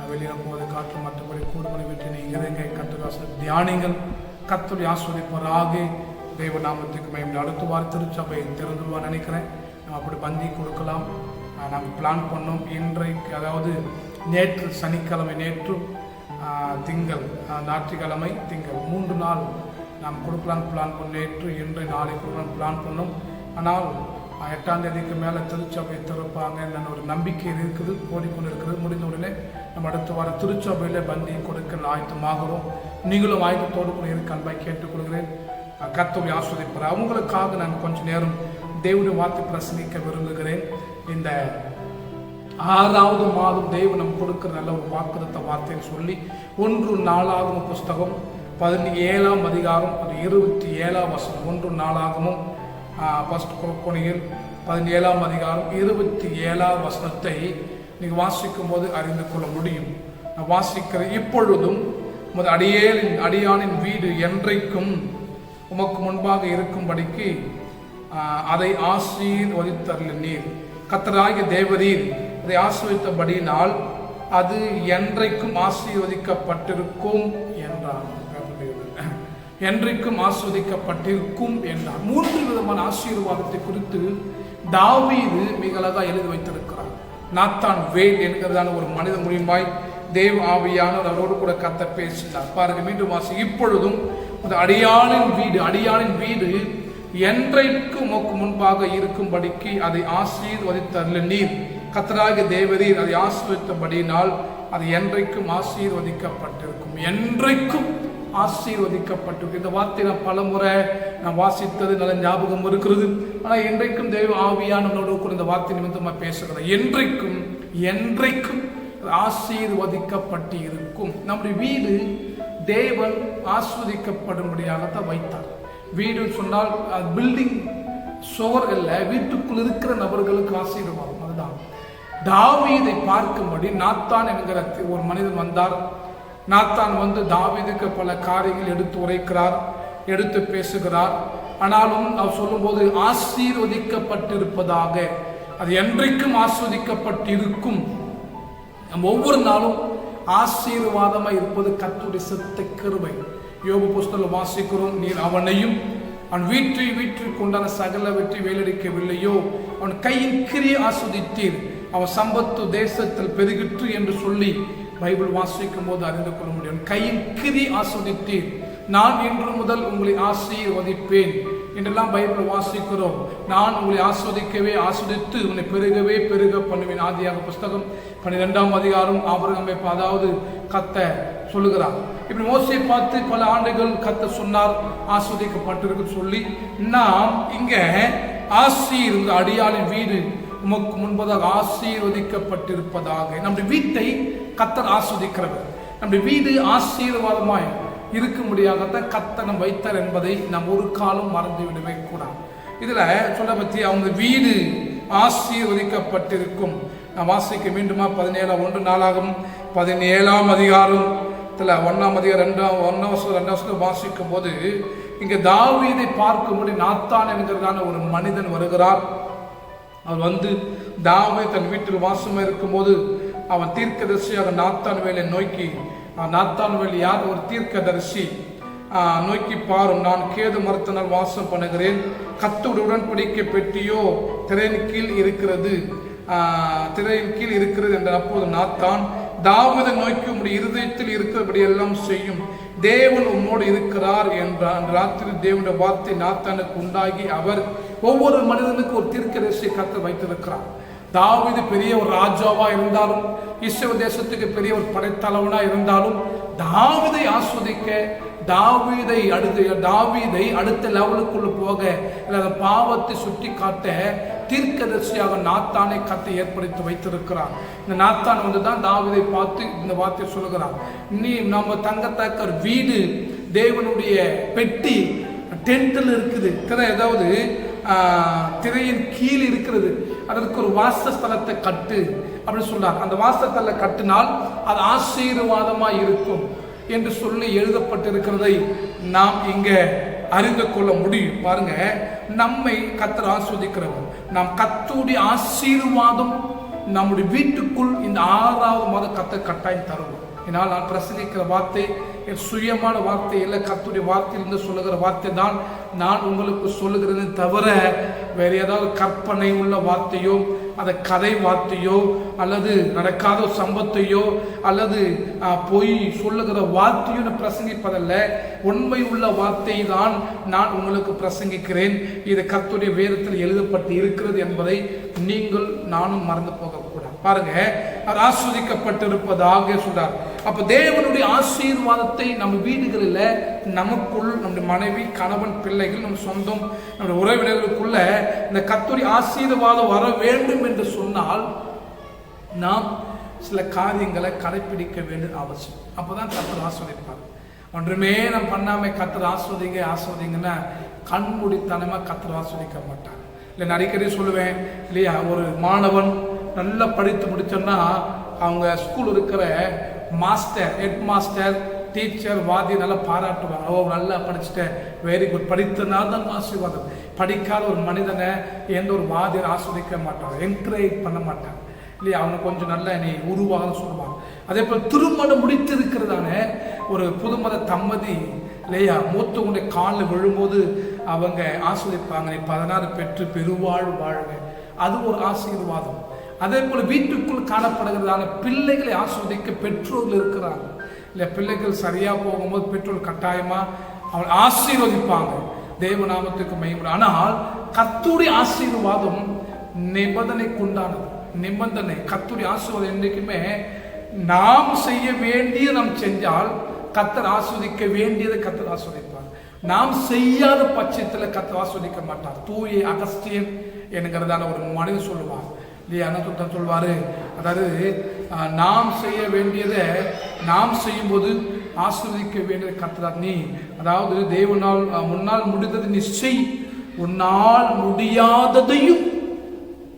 வெளியில் போவது காற்று, மற்றபடி கூடுமான வீட்டில் நீங்கள் இருங்க. கர்த்தர் தியானிங்கள். கர்த்தர் ஆசீர்வதிப்பாராக. தேவ நாமத்துக்கு மகிமை. அடுத்த வாரம் திருச்சபை திறந்துருவான்னு நினைக்கிறேன். நம்ம அப்படி பந்தி கொடுக்கலாம். நாங்கள் பிளான் பண்ணோம். இன்றைக்கு அதாவது நேற்று சனிக்கிழமை, நேற்று திங்கள், ஞாயிற்றுக்கிழமை, திங்கள் 3 நாள் நாம் கொடுக்கலான்னு பிளான் பண்ணோம். நேற்று இன்று நாளை கொடுக்கலான்னு பிளான் பண்ணோம். ஆனால் 8ஆம் தேதிக்கு மேலே திருச்சபையை திறப்பாங்க என்னென்ன ஒரு நம்பிக்கை இருக்குது, ஓடிக்கொண்டு இருக்கிறது. முடிந்த உடனே நம்ம அடுத்த வாரம் திருச்சபையில் பந்தி கொடுக்க ஆயத்தமாகிறோம். நீங்களும் ஆயத்தத்தோடு கூட இருக்க அன்பாய் கேட்டுக்கொள்கிறேன். கர்த்தரை ஆஸ்வதிப்பார். அவங்களுக்காக நான் கொஞ்சம் நேரம் தேவனுடைய வார்த்தை பிரசங்கிக்க விரும்புகிறேன். இந்த 6வது மாதம் தேவன் நம்ம கொடுக்கிற நல்ல ஒரு வாக்குத்த வார்த்தையை சொல்லி 1 நாளாகமம் புஸ்தகம் 17ஆம் அதிகாரம் 27ஆம் வசனம். 1 நாளாகமும் ஃபர்ஸ்ட் கொனியில் 17ஆம் அதிகாரம் 27ஆம் வசனத்தை நீங்கள் வாசிக்கும் போது அறிந்து கொள்ள முடியும். நான் வாசிக்கிற இப்பொழுதும் அடியானின் வீடு என்றைக்கும் உமக்கு முன்பாக இருக்கும்படிக்கு அதை ஆசீர்வதித்தருளினீர். நீர் கர்த்தராகிய தேவரீர் அதை ஆசீர்வதித்தபடியினால் அது என்றைக்கும் ஆசீர்வதிக்கப்பட்டிருக்கும் என்றார். என்றைக்கும் ஆஸ்வதிக்கப்பட்டிருக்கும் என்றார். 3 விதமான ஆசீர்வாதத்தை குறித்து தாவீது மிக அழகா எழுதி வைத்திருக்கிறார். நாத்தான் வேல் என்கிறதான ஒரு மனித மூலியமாய் தேவ ஆவியானவர் அவரோடு கூட கர்த்தர் பேசினார். பாருங்க, மீண்டும் வாசி. இப்பொழுதும் அடியானின் வீடு என்றைக்கும் உமக்கு முன்பாக இருக்கும்படிக்கு அதை ஆசீர்வதித்தருளினீர். கர்த்தராகிய தேவரீர் அதை ஆசீர்வதித்தபடியினால் அது என்றைக்கும் ஆசீர்வதிக்கப்பட்டிருக்கும். என்றைக்கும் ஆசீர்வதிக்கப்பட்டிருக்கும். இந்த வார்த்தை நான் பல முறை நான் வாசித்தது நல்ல ஞாபகம் இருக்கிறது. ஆனால் என்றைக்கும் தேவ ஆவியானவரோடு கூட இந்த வார்த்தை நிமித்தமாக பேசுகிறேன். என்றைக்கும் ஆசீர்வதிக்கப்பட்டு இருக்கும். நம்முடைய வீடு தேவன் ஆஸ்வதிக்கப்படும்படியாகத்தான் வைத்தார். வீடு சொன்னால் பில்டிங் சுவர் அல்ல, வீட்டுக்குள் இருக்கிற நபர்களுக்கு ஆசீர்வாதம். அதுதான் தாவீதை பார்க்கும்படி நாத்தான் என்கிற ஒரு மனிதன் வந்தார். நாத்தான் வந்து தாவீதுக்கு பல காரியங்கள் எடுத்து உரைக்கிறார், எடுத்து பேசுகிறார். ஆனாலும் அவர் சொல்லும்போது ஆசீர்வதிக்கப்பட்டிருப்பதாக, அது என்றைக்கும் ஆஸ்வதிக்கப்பட்டிருக்கும். நம்ம ஒவ்வொரு நாளும் ஆசீர்வாதமாக இருப்பது கர்த்தருடைய சித்த கிருபை. யோபு புஸ்தகம் வாசிக்கிறோம், நீர் அவனையும் அவன் வீட்டிற்கு உண்டான சகல வெற்றி வேலடிக்கவில்லையோ, அவன் கையின் கிரியை ஆஸ்வதித்தீர், அவன் சம்பத்து தேசத்தில் பெருகிற்று என்று சொல்லி பைபிள் வாசிக்கும் போது அறிந்து கொள்ள முடியும். கையின் கிரியை ஆஸ்வதித்தீர், நான் இன்று முதல் உங்களை ஆசீர்வதிப்பேன் என்றெல்லாம் பைபிள் வாசிக்கிறோம். நான் உங்களை ஆஸ்வதித்து உன்னை பெருக பண்ணுவேன். ஆதியாக புஸ்தகம் 12ஆம் அதிகாரம் ஆபிரகாமை அதாவது கத்த சொல்லுகிறார். இப்படி மோசையை பார்த்து பல ஆண்டுகள் கத்த சொன்னார், ஆஸ்வதிக்கப்பட்டிருக்கு சொல்லி. நாம் இங்க அடியாளின் வீடு உமக்கு முன்பதாக ஆசீர்வதிக்கப்பட்டிருப்பதாக. நம்முடைய வீட்டை கத்தர் ஆஸ்வதிக்கிறவர். நம்முடைய வீடு ஆசீர்வாதமாய் இருக்கும்படியாகத்தான் கர்த்தர் வைத்தார் என்பதை நாம் ஒரு காலம் மறந்து விடவே கூடாது. இதுல சொல்ல பற்றி அவங்க வீடு ஆசீர்வதிக்கப்பட்டிருக்கும். நான் வாசிக்க மீண்டுமா 1 நாளாகும் 17ஆம் அதிகாரத்தில் 1ஆம் அதிகாரம் 2 வாசிக்கும் போது இங்க தாவீதை பார்க்கும்படி நாத்தான் என்கிறதான ஒரு மனிதன் வருகிறார். அவர் வந்து தாவீது தன் வீட்டில் வாசமா இருக்கும்போது அவன் தீர்க்கதரிசியாக நாத்தான் வேலை நோக்கி, நாத்தான் வேலை யார்? ஒரு தீர்க்கதரிசி. நோக்கி பாரும், நான் கேது மரத்தினால் வாசம் பண்ணுகிறேன், கர்த்தருடைய உடன்படிக்கை பெட்டியோ திரையின் கீழ் இருக்கிறது என்ற. அப்போது நாத்தான் தாவீதை நோக்கி உம்முடைய இருதயத்தில் இருக்கிறபடி எல்லாம் செய்யும், தேவன் உம்மோடு இருக்கிறார் என்றார். ராத்திரி தேவனுடைய வார்த்தை நாத்தானுக்கு உண்டாகி அவர் ஒவ்வொரு மனிதனுக்கு ஒரு தீர்க்கதரிசியை கர்த்தர் வைத்திருக்கிறார். தாவீது பெரிய ஒரு ராஜாவா இருந்தாலும், இஸ்ரவேல் தேசத்துக்கு பெரிய ஒரு படைத்தலைவனா இருந்தாலும், தாவீதை ஆஸ்வதிக்க, தாவீதை அடுத்த லெவலுக்குள்ள போக, பாவத்தை சுட்டி காட்ட தீர்க்கதரிசியாக நாத்தானை கத்தை ஏற்படுத்தி வைத்திருக்கிறார். இந்த நாத்தான் வந்து தான் தாவீதை பார்த்து இந்த வார்த்தையை சொல்லுகிறார், நீ நம்ம தங்கத்தக்க வீடு, தேவனுடைய பெட்டி டென்ட்டில் இருக்குது, அதாவது திரையின் கீழ் இருக்கிறது, அதற்கு ஒரு வாசஸ்தலத்தை கட்டு அப்படின்னு சொன்னார். அந்த வாசஸ்தலத்தை கட்டினால் அது ஆசீர்வாதமாய் இருக்கும் என்று சொல்லி எழுதப்பட்டிருக்கிறதை நாம் இங்க அறிந்து கொள்ள முடியும். பாருங்க, நம்மை கர்த்தர் ஆஸ்வதிக்கிறவர். நாம் கர்த்தருடைய ஆசீர்வாதம் நம்முடைய வீட்டுக்குள் இந்த 6வது மாதம் கர்த்தர் கட்டாயம் தருவோம். என்னால் நான் பிரசங்கிக்கிற வார்த்தை என் சுயமான வார்த்தை இல்லை, கர்த்தருடைய வார்த்தையிலிருந்து சொல்லுகிற வார்த்தை தான் நான் உங்களுக்கு சொல்லுகிறேன் தவிர வேற ஏதாவது கற்பனை உள்ள வார்த்தையோ, அதை கதை வார்த்தையோ, அல்லது நடக்காத சம்பத்தையோ, அல்லது பொய் சொல்லுகிற வார்த்தையோ நான் பிரசங்கிப்பதல்ல. உண்மை உள்ள வார்த்தை தான் நான் உங்களுக்கு பிரசங்கிக்கிறேன். இது கர்த்தருடைய வேதத்தில் எழுதப்பட்டு இருக்கிறது என்பதை நீங்கள் நானும் மறந்து போகக்கூடாது. பாருங்க, அது ஆஸ்வதிக்கப்பட்டிருப்பதாக சொல்றார். அப்ப தேவனுடைய ஆசீர்வாதத்தை நம்ம வீடுகளில், நமக்குள், நம்முடைய மனைவி, கணவன், பிள்ளைகள், நம்ம சொந்தம், நம்முடைய உறவினர்களுக்குள்ள இந்த கர்த்தருடைய ஆசீர்வாதம் வர வேண்டும் என்று சொன்னால் நாம் சில காரியங்களை கடைபிடிக்க வேண்டியது அவசியம். அப்பதான் கர்த்தர் ஆஸ்வதிப்பார். ஒன்றுமே நம்ம பண்ணாம கர்த்தர் ஆஸ்வதிங்கன்னா கண்மூடித்தனமா கர்த்தர் ஆஸ்வதிக்க மாட்டார். இல்லை, நான் அடிக்கடி சொல்லுவேன் இல்லையா, ஒரு மாணவன் நல்லா படித்து முடிச்சோன்னா அவங்க ஸ்கூல் இருக்கிற மாஸ்டர், ஹெட் மாஸ்டர், டீச்சர், வாதி நல்லா பாராட்டுவாங்க. ஓ, நல்லா படிச்சுட்டேன், வெரி குட், படித்தனால தான் ஆசீர்வாதம். படிக்காத ஒரு மனிதனை எந்த ஒரு வாதியை ஆஸ்வதிக்க மாட்டாங்க, என்கரேஜ் பண்ண மாட்டாங்க இல்லையா. அவங்க கொஞ்சம் நல்லா நீ உருவாகன்னு சொல்லுவாங்க. அதே போல் திருமணம் முடித்து இருக்கிறதான ஒரு புதுமத தம்பதி இல்லையா, மூத்தவங்களுடைய காலில் விழும்போது அவங்க ஆஸ்வதிப்பாங்க, நீ 16 பெற்று பெருவாழ் வாழ்க, அது ஒரு ஆசீர்வாதம். அதே போல வீட்டுக்குள் காணப்படுகிறதான பிள்ளைகளை ஆஸ்வதிக்க பெற்றோர்கள் இருக்கிறாங்க இல்லையா. பிள்ளைகள் சரியா போகும்போது பெற்றோர் கட்டாயமா அவள் ஆசீர்வதிப்பாங்க, தேவநாமத்துக்கு மகிமை. ஆனால் கர்த்தருடைய ஆசீர்வாதம் நிபந்தனை கொண்டானது. நிபந்தனை கர்த்தருடைய ஆசீர்வாதம் என்றைக்குமே நாம் செய்ய வேண்டிய நாம் செஞ்சால் கர்த்தர் ஆஸ்வதிக்க வேண்டியதை கர்த்தர் ஆஸ்வதிப்பார். நாம் செய்யாத பட்சத்தில் கர்த்தர் ஆஸ்வதிக்க மாட்டார். தூய அகஸ்தியன் என்கிறதான ஒரு மனிதன் சொல்லுவார் இல்லையா, என்ன சொல்வாரு, அதாவது நாம் செய்ய வேண்டியதை நாம் செய்யும்போது ஆஸ்வதிக்க வேண்டியதை கர்த்தர் நீ, அதாவது தேவனால் முன்னால் முடிந்தது நீ செய், உன்னால் முடியாததையும்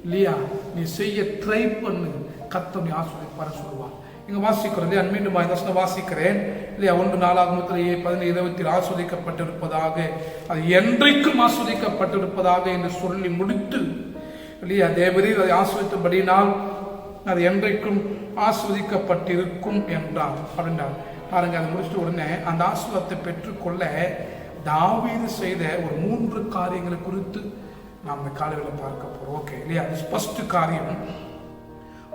இல்லையா நீ செய்ய ட்ரை பண்ணு, கர்த்தர் நீ ஆஸ்வதிப்பார சொல்லுவார். இங்க வாசிக்கிறது மீண்டும் வாசிக்கிறேன் இல்லையா, 1 நாளாகமத்தில் 17:20 ஆஸ்வதிக்கப்பட்டிருப்பதாக, அது என்றைக்கும் ஆஸ்வதிக்கப்பட்டிருப்பதாக என்று சொல்லி முடித்து இல்லையா, தேவரீர் அதை ஆஸ்வதித்தபடினால் அது என்றைக்கும் ஆஸ்வதிக்கப்பட்டிருக்கும் என்றார் அப்படின்றார். பாருங்க, அதை முடிச்சுட்டு உடனே அந்த ஆசீர்வாதத்தை பெற்றுக்கொள்ள தாவீது செய்த ஒரு 3 காரியங்களை குறித்து நாம் இந்த காலையில் பார்க்க போறோம். ஓகே இல்லையா, அது ஃபர்ஸ்ட் காரியம்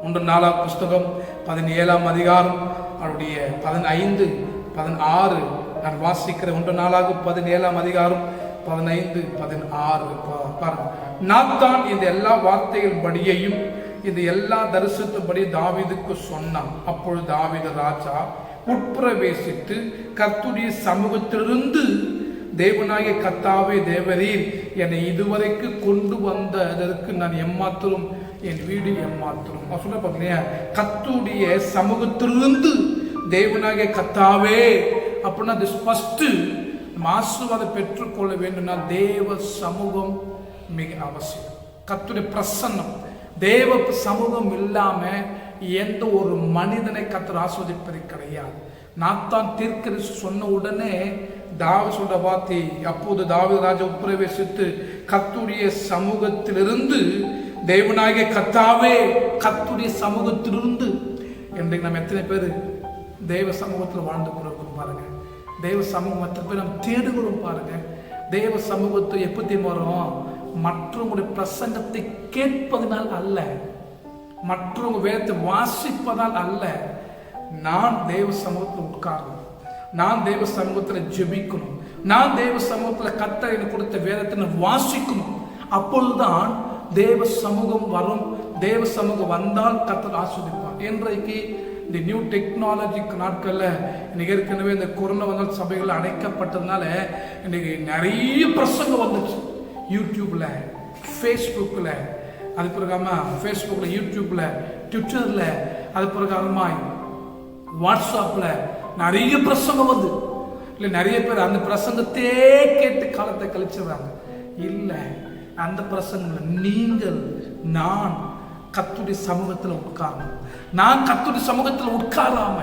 1 நாளாக புஸ்தகம் 17ஆம் அதிகாரம் அவருடைய 15, 16 நான் வாசிக்கிறேன். 1 நாளாக 17ஆம் அதிகாரம் 15, 16 பாருங்க. நாத்தான் இந்த எல்லா வார்த்தைகள் படியையும் இந்த எல்லா தரிசனத்துபடி தாவீதுக்கு சொன்னான். அப்பொழுது தாவீது ராஜா உட்பிரவேசித்து கர்த்தருடைய சமூகத்திலிருந்து, தேவனாகிய கர்த்தாவே தேவரீர் என்னை இதுவரைக்கு கொண்டு வந்ததற்கு நான் எம்மாத்திரம், என் வீடு எம்மாத்திரம். சொல்ல பார்த்தீங்க, கர்த்தருடைய சமூகத்திலிருந்து தேவனாகிய கர்த்தாவே அப்படின்னா அது ஃபர்ஸ்ட் ஆசீர்வாதம் பெற்றுக்கொள்ள வேண்டும்னா தேவ சமூகம் மிக அவசியம். கர்த்தருடைய பிரசன்னம், தேவ சமூகம் இல்லாம எந்த ஒரு மனிதனை கர்த்தர் ஆஸ்வதிப்பது கிடையாது. நாத்தான் தீர்க்கதரிசி சொன்ன உடனே தாவீது சொல்ற வார்த்தை, அப்போது தாவீது ராஜா உட்பிரவேசித்து கர்த்தருடைய சமூகத்திலிருந்து, தேவனாகிய கர்த்தாவே, கர்த்தருடைய சமூகத்திலிருந்து. இன்றைக்கு நம்ம எத்தனை பேர் தேவ சமூகத்தில் வாழ்ந்து கொண்டிருக்கோம் பாருங்க. தேவ சமூகம் எத்தனை பேர் நம்ம தேடுகிறோம் பாருங்க. தேவ சமூகத்தை எப்படி வரும், மற்றவங்களுடைய பிரசங்கத்தை கேட்பதனால் அல்ல, மற்றவங்க வேதத்தை வாசிப்பதால் அல்ல. நான் தேவ சமூகத்தில் உட்காரணும், நான் தேவ சமூகத்தில் ஜெபிக்கணும், நான் தேவ சமூகத்தில் கர்த்தர் எனக்கு கொடுத்த வேதத்தை வாசிக்கணும். அப்பொழுதுதான் தேவ சமூகம் வரும். தேவ சமூகம் வந்தால் கர்த்தர் ஆஸ்வதிப்பார். இன்றைக்கு இந்த நியூ டெக்னாலஜி நாட்களில் இன்னைக்கு ஏற்கனவே இந்த கொரோனா வந்தால் சபைகள் அடைக்கப்பட்டதுனால இன்னைக்கு நிறைய பிரசங்கம் வந்துச்சு. யூடியூப்ல, ஃபேஸ்புக்கில், அது பிரகாரமா ஃபேஸ்புக்கில், யூடியூப்ல, ட்விட்டரில், அது பிரகாரமாய் வாட்ஸ்அப்பில் நிறைய பிரசங்கம் வந்து இல்லை, நிறைய பேர் அந்த பிரசங்கத்தே கேட்டு காலத்தை கழிச்சிடுறாங்க. இல்லை, அந்த பிரசங்கம் நீங்கள் நான் கர்த்தருடைய சமூகத்தில் உட்காரணும். நான் கர்த்தருடைய சமூகத்தில் உட்காராம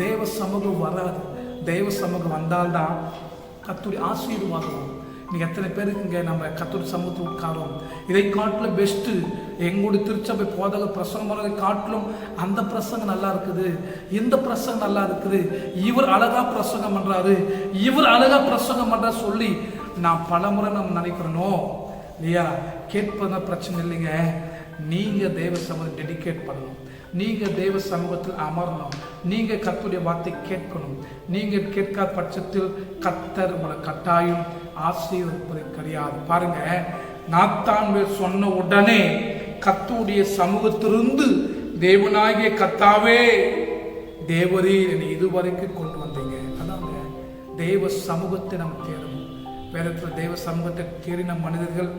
தேவ சமூகம் வராது. தேவ சமூகம் வந்தால்தான் கர்த்தருடைய ஆசீர்வாதம். நீங்க எத்தனை பேருக்கு இங்க நம்ம கர்த்தருடைய சமூகத்தில் உட்காரோம்? இதை காட்டிலும் பெஸ்ட் எங்களுடைய திருச்சபை போதக பிரசங்கம் பண்ணதை காட்டிலும் அந்த பிரசங்கம் நல்லா இருக்குது, இந்த பிரசங்கம் நல்லா இருக்குது, இவர் அழகா பிரசங்கம் பண்றாரு, இவர் அழகா பிரசங்கம் பண்றாரு சொல்லி நான் பலமுறை நம்ம நினைக்கிறனோ, இல்லையா? கேட்பது பிரச்சனை இல்லைங்க. நீங்கள் தேவ சமூகத்தை டெடிகேட் பண்ணணும். நீங்கள் தேவ சமூகத்தில் அமரணும். நீங்கள் கர்த்தருடைய வார்த்தை கேட்கணும். நீங்கள் கேட்காத பட்சத்தில் கர்த்தர் உங்களை கட்டாயம் ஆசீர்வதிப்பது கிடையாது. பாருங்க, நாத்தான் சொன்ன உடனே கர்த்தருடைய சமூகத்திலிருந்து தேவனாகிய கர்த்தாவே, தேவரே என்னை இதுவரைக்கும் கொண்டு வந்தீங்க. அதாங்க தேவ சமூகத்தை நம்ம தேடணும். வேதத்தில் தேவ சமூகத்தை தேடின மனிதர்கள்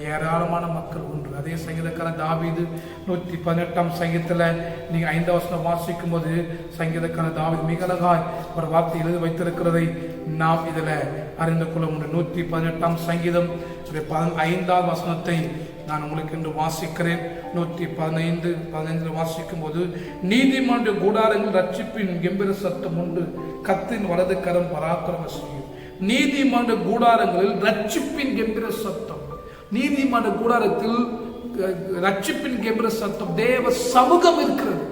ஏராளமான மக்கள் உண்டு. அதே சங்கீதக்காரன் தாவீது 118ஆம் சங்கீதத்தில் நீங்கள் 5ஆம் வசனம் வாசிக்கும் போது சங்கீதக்காரன் தாவீது மிக அழகாய் ஒரு வார்த்தை எழுதி வைத்திருக்கிறதை நாம் இதில் அறிந்து கொள்ள முடியும். 118ஆம் சங்கீதம் 15ஆம் வசனத்தை நான் உங்களுக்கு இன்று வாசிக்கிறேன். 115 வாசிக்கும் போது, நீதிமன்ற கூடாரங்கள் ரட்சிப்பின் கெம்பீர சத்தம் உண்டு, கர்த்தரின் வலது கரம் பராக்கிரமம் செய்யும். நீதிமன்ற கூடாரங்களில் ரட்சிப்பின் கெம்பீர சத்தம். நீதிமன்ற கூடாரத்தில் ரட்சிப்பின் கெம்பீர சத்தம். தேவ சமூகம் இருக்கிறது.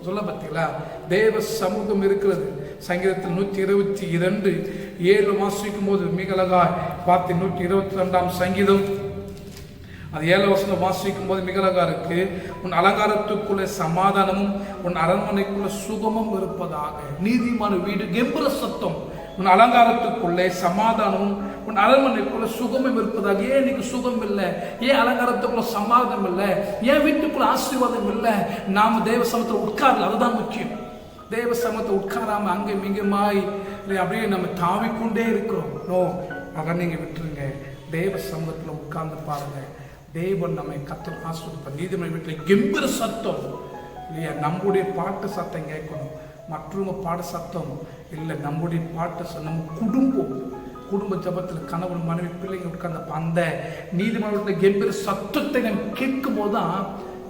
சொல்ல பார்த்தீங்களா? தேவ சமூகம் இருக்கிறது. சங்கீதத்தில் 122:7 வாசிக்கும் போது மிக அழகாய் பார்த்து 122ஆம் சங்கீதம் அது 7 வசனம் வாசிக்கும் போது மிக அழகா இருக்கு. உன் அலங்காரத்துக்குள்ள சமாதானமும் உன் அரண்மனைக்குள்ள சுகமும் இருப்பதாக. நீதிமான வீடு கெம்பீர சத்தம். உன் அலங்காரத்துக்குள்ளே சமாதானமும் உன் அரண்மனைக்குள்ள சுகமும் இருப்பதாக. ஏன் இன்னைக்கு சுகம் இல்லை? ஏன் அலங்காரத்துக்குள்ள சமாதானம் இல்லை? ஏன் வீட்டுக்குள்ள ஆசீர்வாதம் இல்லை? நாம் தேவ சமூகத்தில் உட்காரல. அதுதான் முக்கியம். தேவ சமூகத்தை உட்காராம அங்கே மிங்கமாய் அப்படியே நம்ம தாவிக்கொண்டே இருக்கிறோம். நோ, அதை நீங்க விட்டுருங்க. தேவ சமூகத்தில் உட்கார்ந்து பாருங்க. தேவன் நம்மை கர்த்தர் ஆசீர்வதிப்பார். நீதிமன்ற வீட்டில் கெம்பீர சத்தம் இல்லையா? நம்முடைய பாட்டு சத்தம் கேட்கணும், மற்றவங்க பாட சத்தம் இல்லை. நம்முடைய பாட்டு நம்ம குடும்ப ஜபத்தில் கணவன் மனைவி பிள்ளைங்க உட்கார்ந்த அந்த நீதிமன்ற கெம்பீர சத்தத்தை நம்ம கேட்கும் போது தான்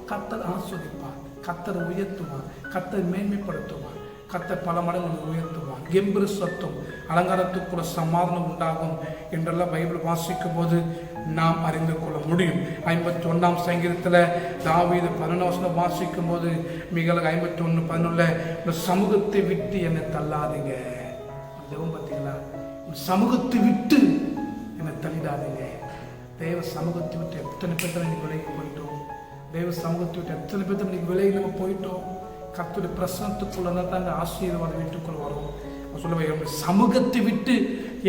கர்த்தர் ஆஸ்வதிப்பார், கர்த்தர் உயர்த்துவார், கர்த்தர் மேன்மைப்படுத்துவார், கர்த்தர் பல மடங்கு உயர்த்துவார். கெம்பீர சத்தம், அலங்காரத்துக்குள்ள சமாதானம் உண்டாகும் என்றெல்லாம் பைபிள் வாசிக்கும் போது நாம் அறிந்து கொள்ள முடியும். 51ஆம் சங்கீதத்தில் தாவீது 11 வசனம் வாசிக்கும் போது மிக 51:11 சமூகத்தை விட்டு என்னை தள்ளாதீங்க. தேவன் பார்த்தீங்களா? சமூகத்தை விட்டு என்னை தள்ளிடாதீங்க. தேவ சமூகத்தை விட்டு எத்தனை பேர்த்த இன்னைக்கு விலகி போயிட்டோம்? தேவ சமூகத்தை விட்டு எத்தனை பேர்த்த இன்னைக்கு விலகி நம்ம போயிட்டோம்? கர்த்தருடைய பிரசனத்துக்குள்ள தாங்க ஆசீர்வாதம் வீட்டுக்குள்ள வரும். சொல்லுவேன், சமூகத்தை விட்டு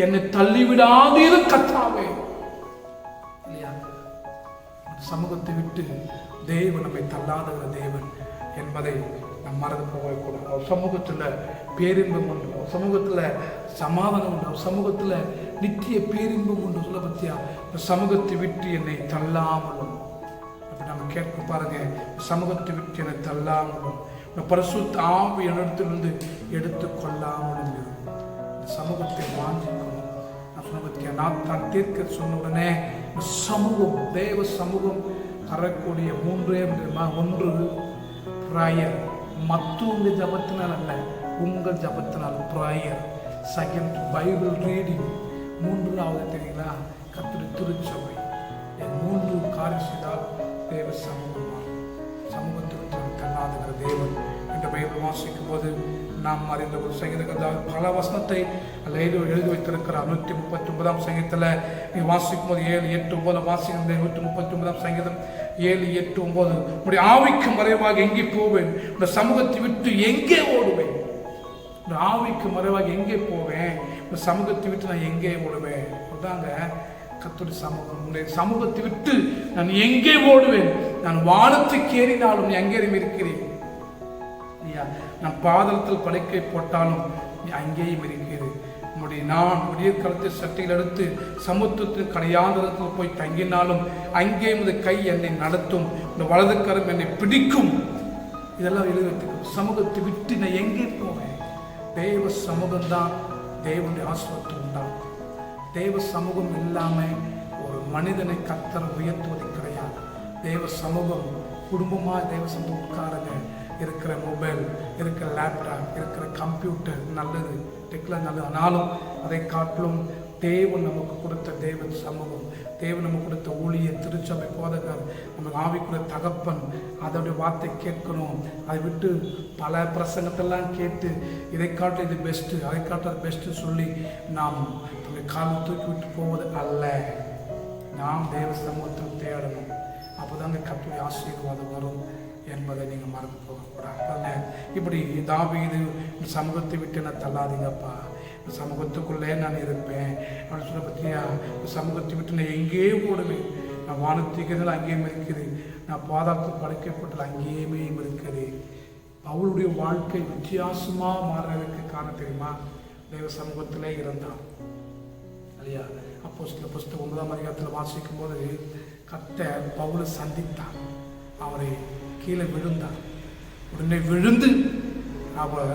என்னை தள்ளிவிடாதீரும் கர்த்தாவே. இல்லையா? சமூகத்தை விட்டு தேவன் நம்மை தள்ளாதகிற தேவன் என்பதை நம் மறந்து போகக்கூடாது. அவர் சமூகத்தில் பேரின்பம் உண்டு, அவர் சமூகத்தில் சமாதானம் உண்டு, அவர் சமூகத்தில் நித்திய பேரின்பம் உண்டு. சொல்ல பத்தியா? சமூகத்தை விட்டு என்னை தள்ளாமலும் அப்படி நம்ம கேட்க பாருங்க. சமூகத்தை விட்டு என்னை தள்ளாமலும் பரிசுத்த ஆவி என்னிடத்திலிருந்து எடுத்துக்கொள்ளாமலும் இருக்கும். சமூகத்தை வாஞ்சிக்கணும். நான் சொன்ன பத்தியா? நான் தான் தீர்க்க சொன்ன உடனே சமூகம், தேவ சமூகம் தரக்கூடிய 1 ப்ராயர். மற்றவங்க ஜபத்தினால் அல்ல, உங்கள் ஜபத்தினால் ப்ராயர். Second, Bible reading. 3வது தெரியுங்களா? கர்த்தருடைய திருச்சபை. 3 காரியம் செய்தால் தேவ சமூகமாக சமூகத்திற்கு தள்ளாதுகிற தேவன் என்ற பைபிள் வாசிக்கும் போது நாம் அறிந்த ஒரு சங்கீதம் பல வசனத்தை எழுதி வைத்திருக்கிறார். 139ஆம் சங்கீதத்தில் நீ வாசிக்கும் போது 7, 8, 9 வாசிக்கின்ற 139ஆம் சங்கீதம் 7, 8, 9 உடைய ஆவிக்கு மறைவாக எங்கே போவேன்? இந்த சமூகத்தை விட்டு எங்கே ஓடுவேன்? இந்த ஆவிக்கு மறைவாக எங்கே போவேன்? இந்த சமூகத்தை விட்டு நான் எங்கே ஓடுவேன்? அதாங்க கர்த்தருடைய சமூகம். உடைய சமூகத்தை விட்டு நான் எங்கே ஓடுவேன்? நான் வானத்துக்கு ஏறினாலும் நீ அங்கேயும் இருக்கிறேன். நான் பாதளத்தில் படுக்கை போட்டாலும் நீ அங்கேயும் இருக்கிறேன். நான் விடிய காலத்தை சட்டையில் எடுத்து சமுத்திரத்தின் கடையாந்தரத்தில் போய் தங்கினாலும் அங்கேயும் இந்த கை என்னை நடத்தும், இந்த வலது கரம் என்னை பிடிக்கும். இதெல்லாம் எழுதி வைத்துக்கும். சமூகத்தை விட்டு நான் எங்கே போவேன்? தேவ சமூகம்தான் தேவனுடைய ஆசீர்வாதம் உண்டாகும். தேவ சமூகம் இல்லாமல் ஒரு மனிதனை கர்த்தர் உயர்த்துவது கிடையாது. தேவ சமூகம் குடும்பமாக தேவ சமூகம் உட்காருங்க. இருக்கிற மொபைல், இருக்கிற லேப்டாப், இருக்கிற கம்ப்யூட்டர் நல்லது, டெக்னாலஜி நல்லது. ஆனாலும் அதை காட்டிலும் தேவன் நமக்கு கொடுத்த தேவ சமூகம், தேவன் நமக்கு கொடுத்த ஊழியர், திருச்சபை போதகர், நமக்கு ஆவிக்குள்ள தகப்பன், அதோடைய வார்த்தை கேட்கணும். அதை விட்டு பல பிரசங்கத்தெல்லாம் கேட்டு இதை காட்டு இது பெஸ்ட்டு, அதை காட்டு அது பெஸ்ட்டு சொல்லி நாம் நம்முடைய காலம் தூக்கி விட்டு போவது அல்ல. நாம் தேவ சமூகத்தில் தேடணும். அப்போதாங்க கர்த்தருடைய ஆசீர்வாதம் வரும் என்பதை நீங்கள் மறந்து போகக்கூடாது. இப்படி தாவீது சமூகத்தை விட்டு நான் தள்ளாதீங்கப்பா, சமூகத்துக்குள்ளே நான் இருப்பேன் அப்படின்னு சொல்ல பற்றியா, சமூகத்தை விட்டு நான் எங்கேயே ஓடுவேன், நான் வானத்துக்கு அங்கேயும் இருக்குது, நான் பாதாளத்தில் படைக்கப்பட்டது அங்கேயுமே இருக்குது. அவளுடைய வாழ்க்கை வித்தியாசமாக மாறுறதுக்கு காரணம் தெரியுமா? தேவ சமூகத்திலே இருந்தான் இல்லையா? அப்போஸ்தலர் புஸ்தகம் 9ஆம் அதிகாரத்தில் வாசிக்கும் போது கர்த்தர் பவுலை சந்தித்தார், அவரை கீழே விழுந்தார். உடனே விழுந்து அவர்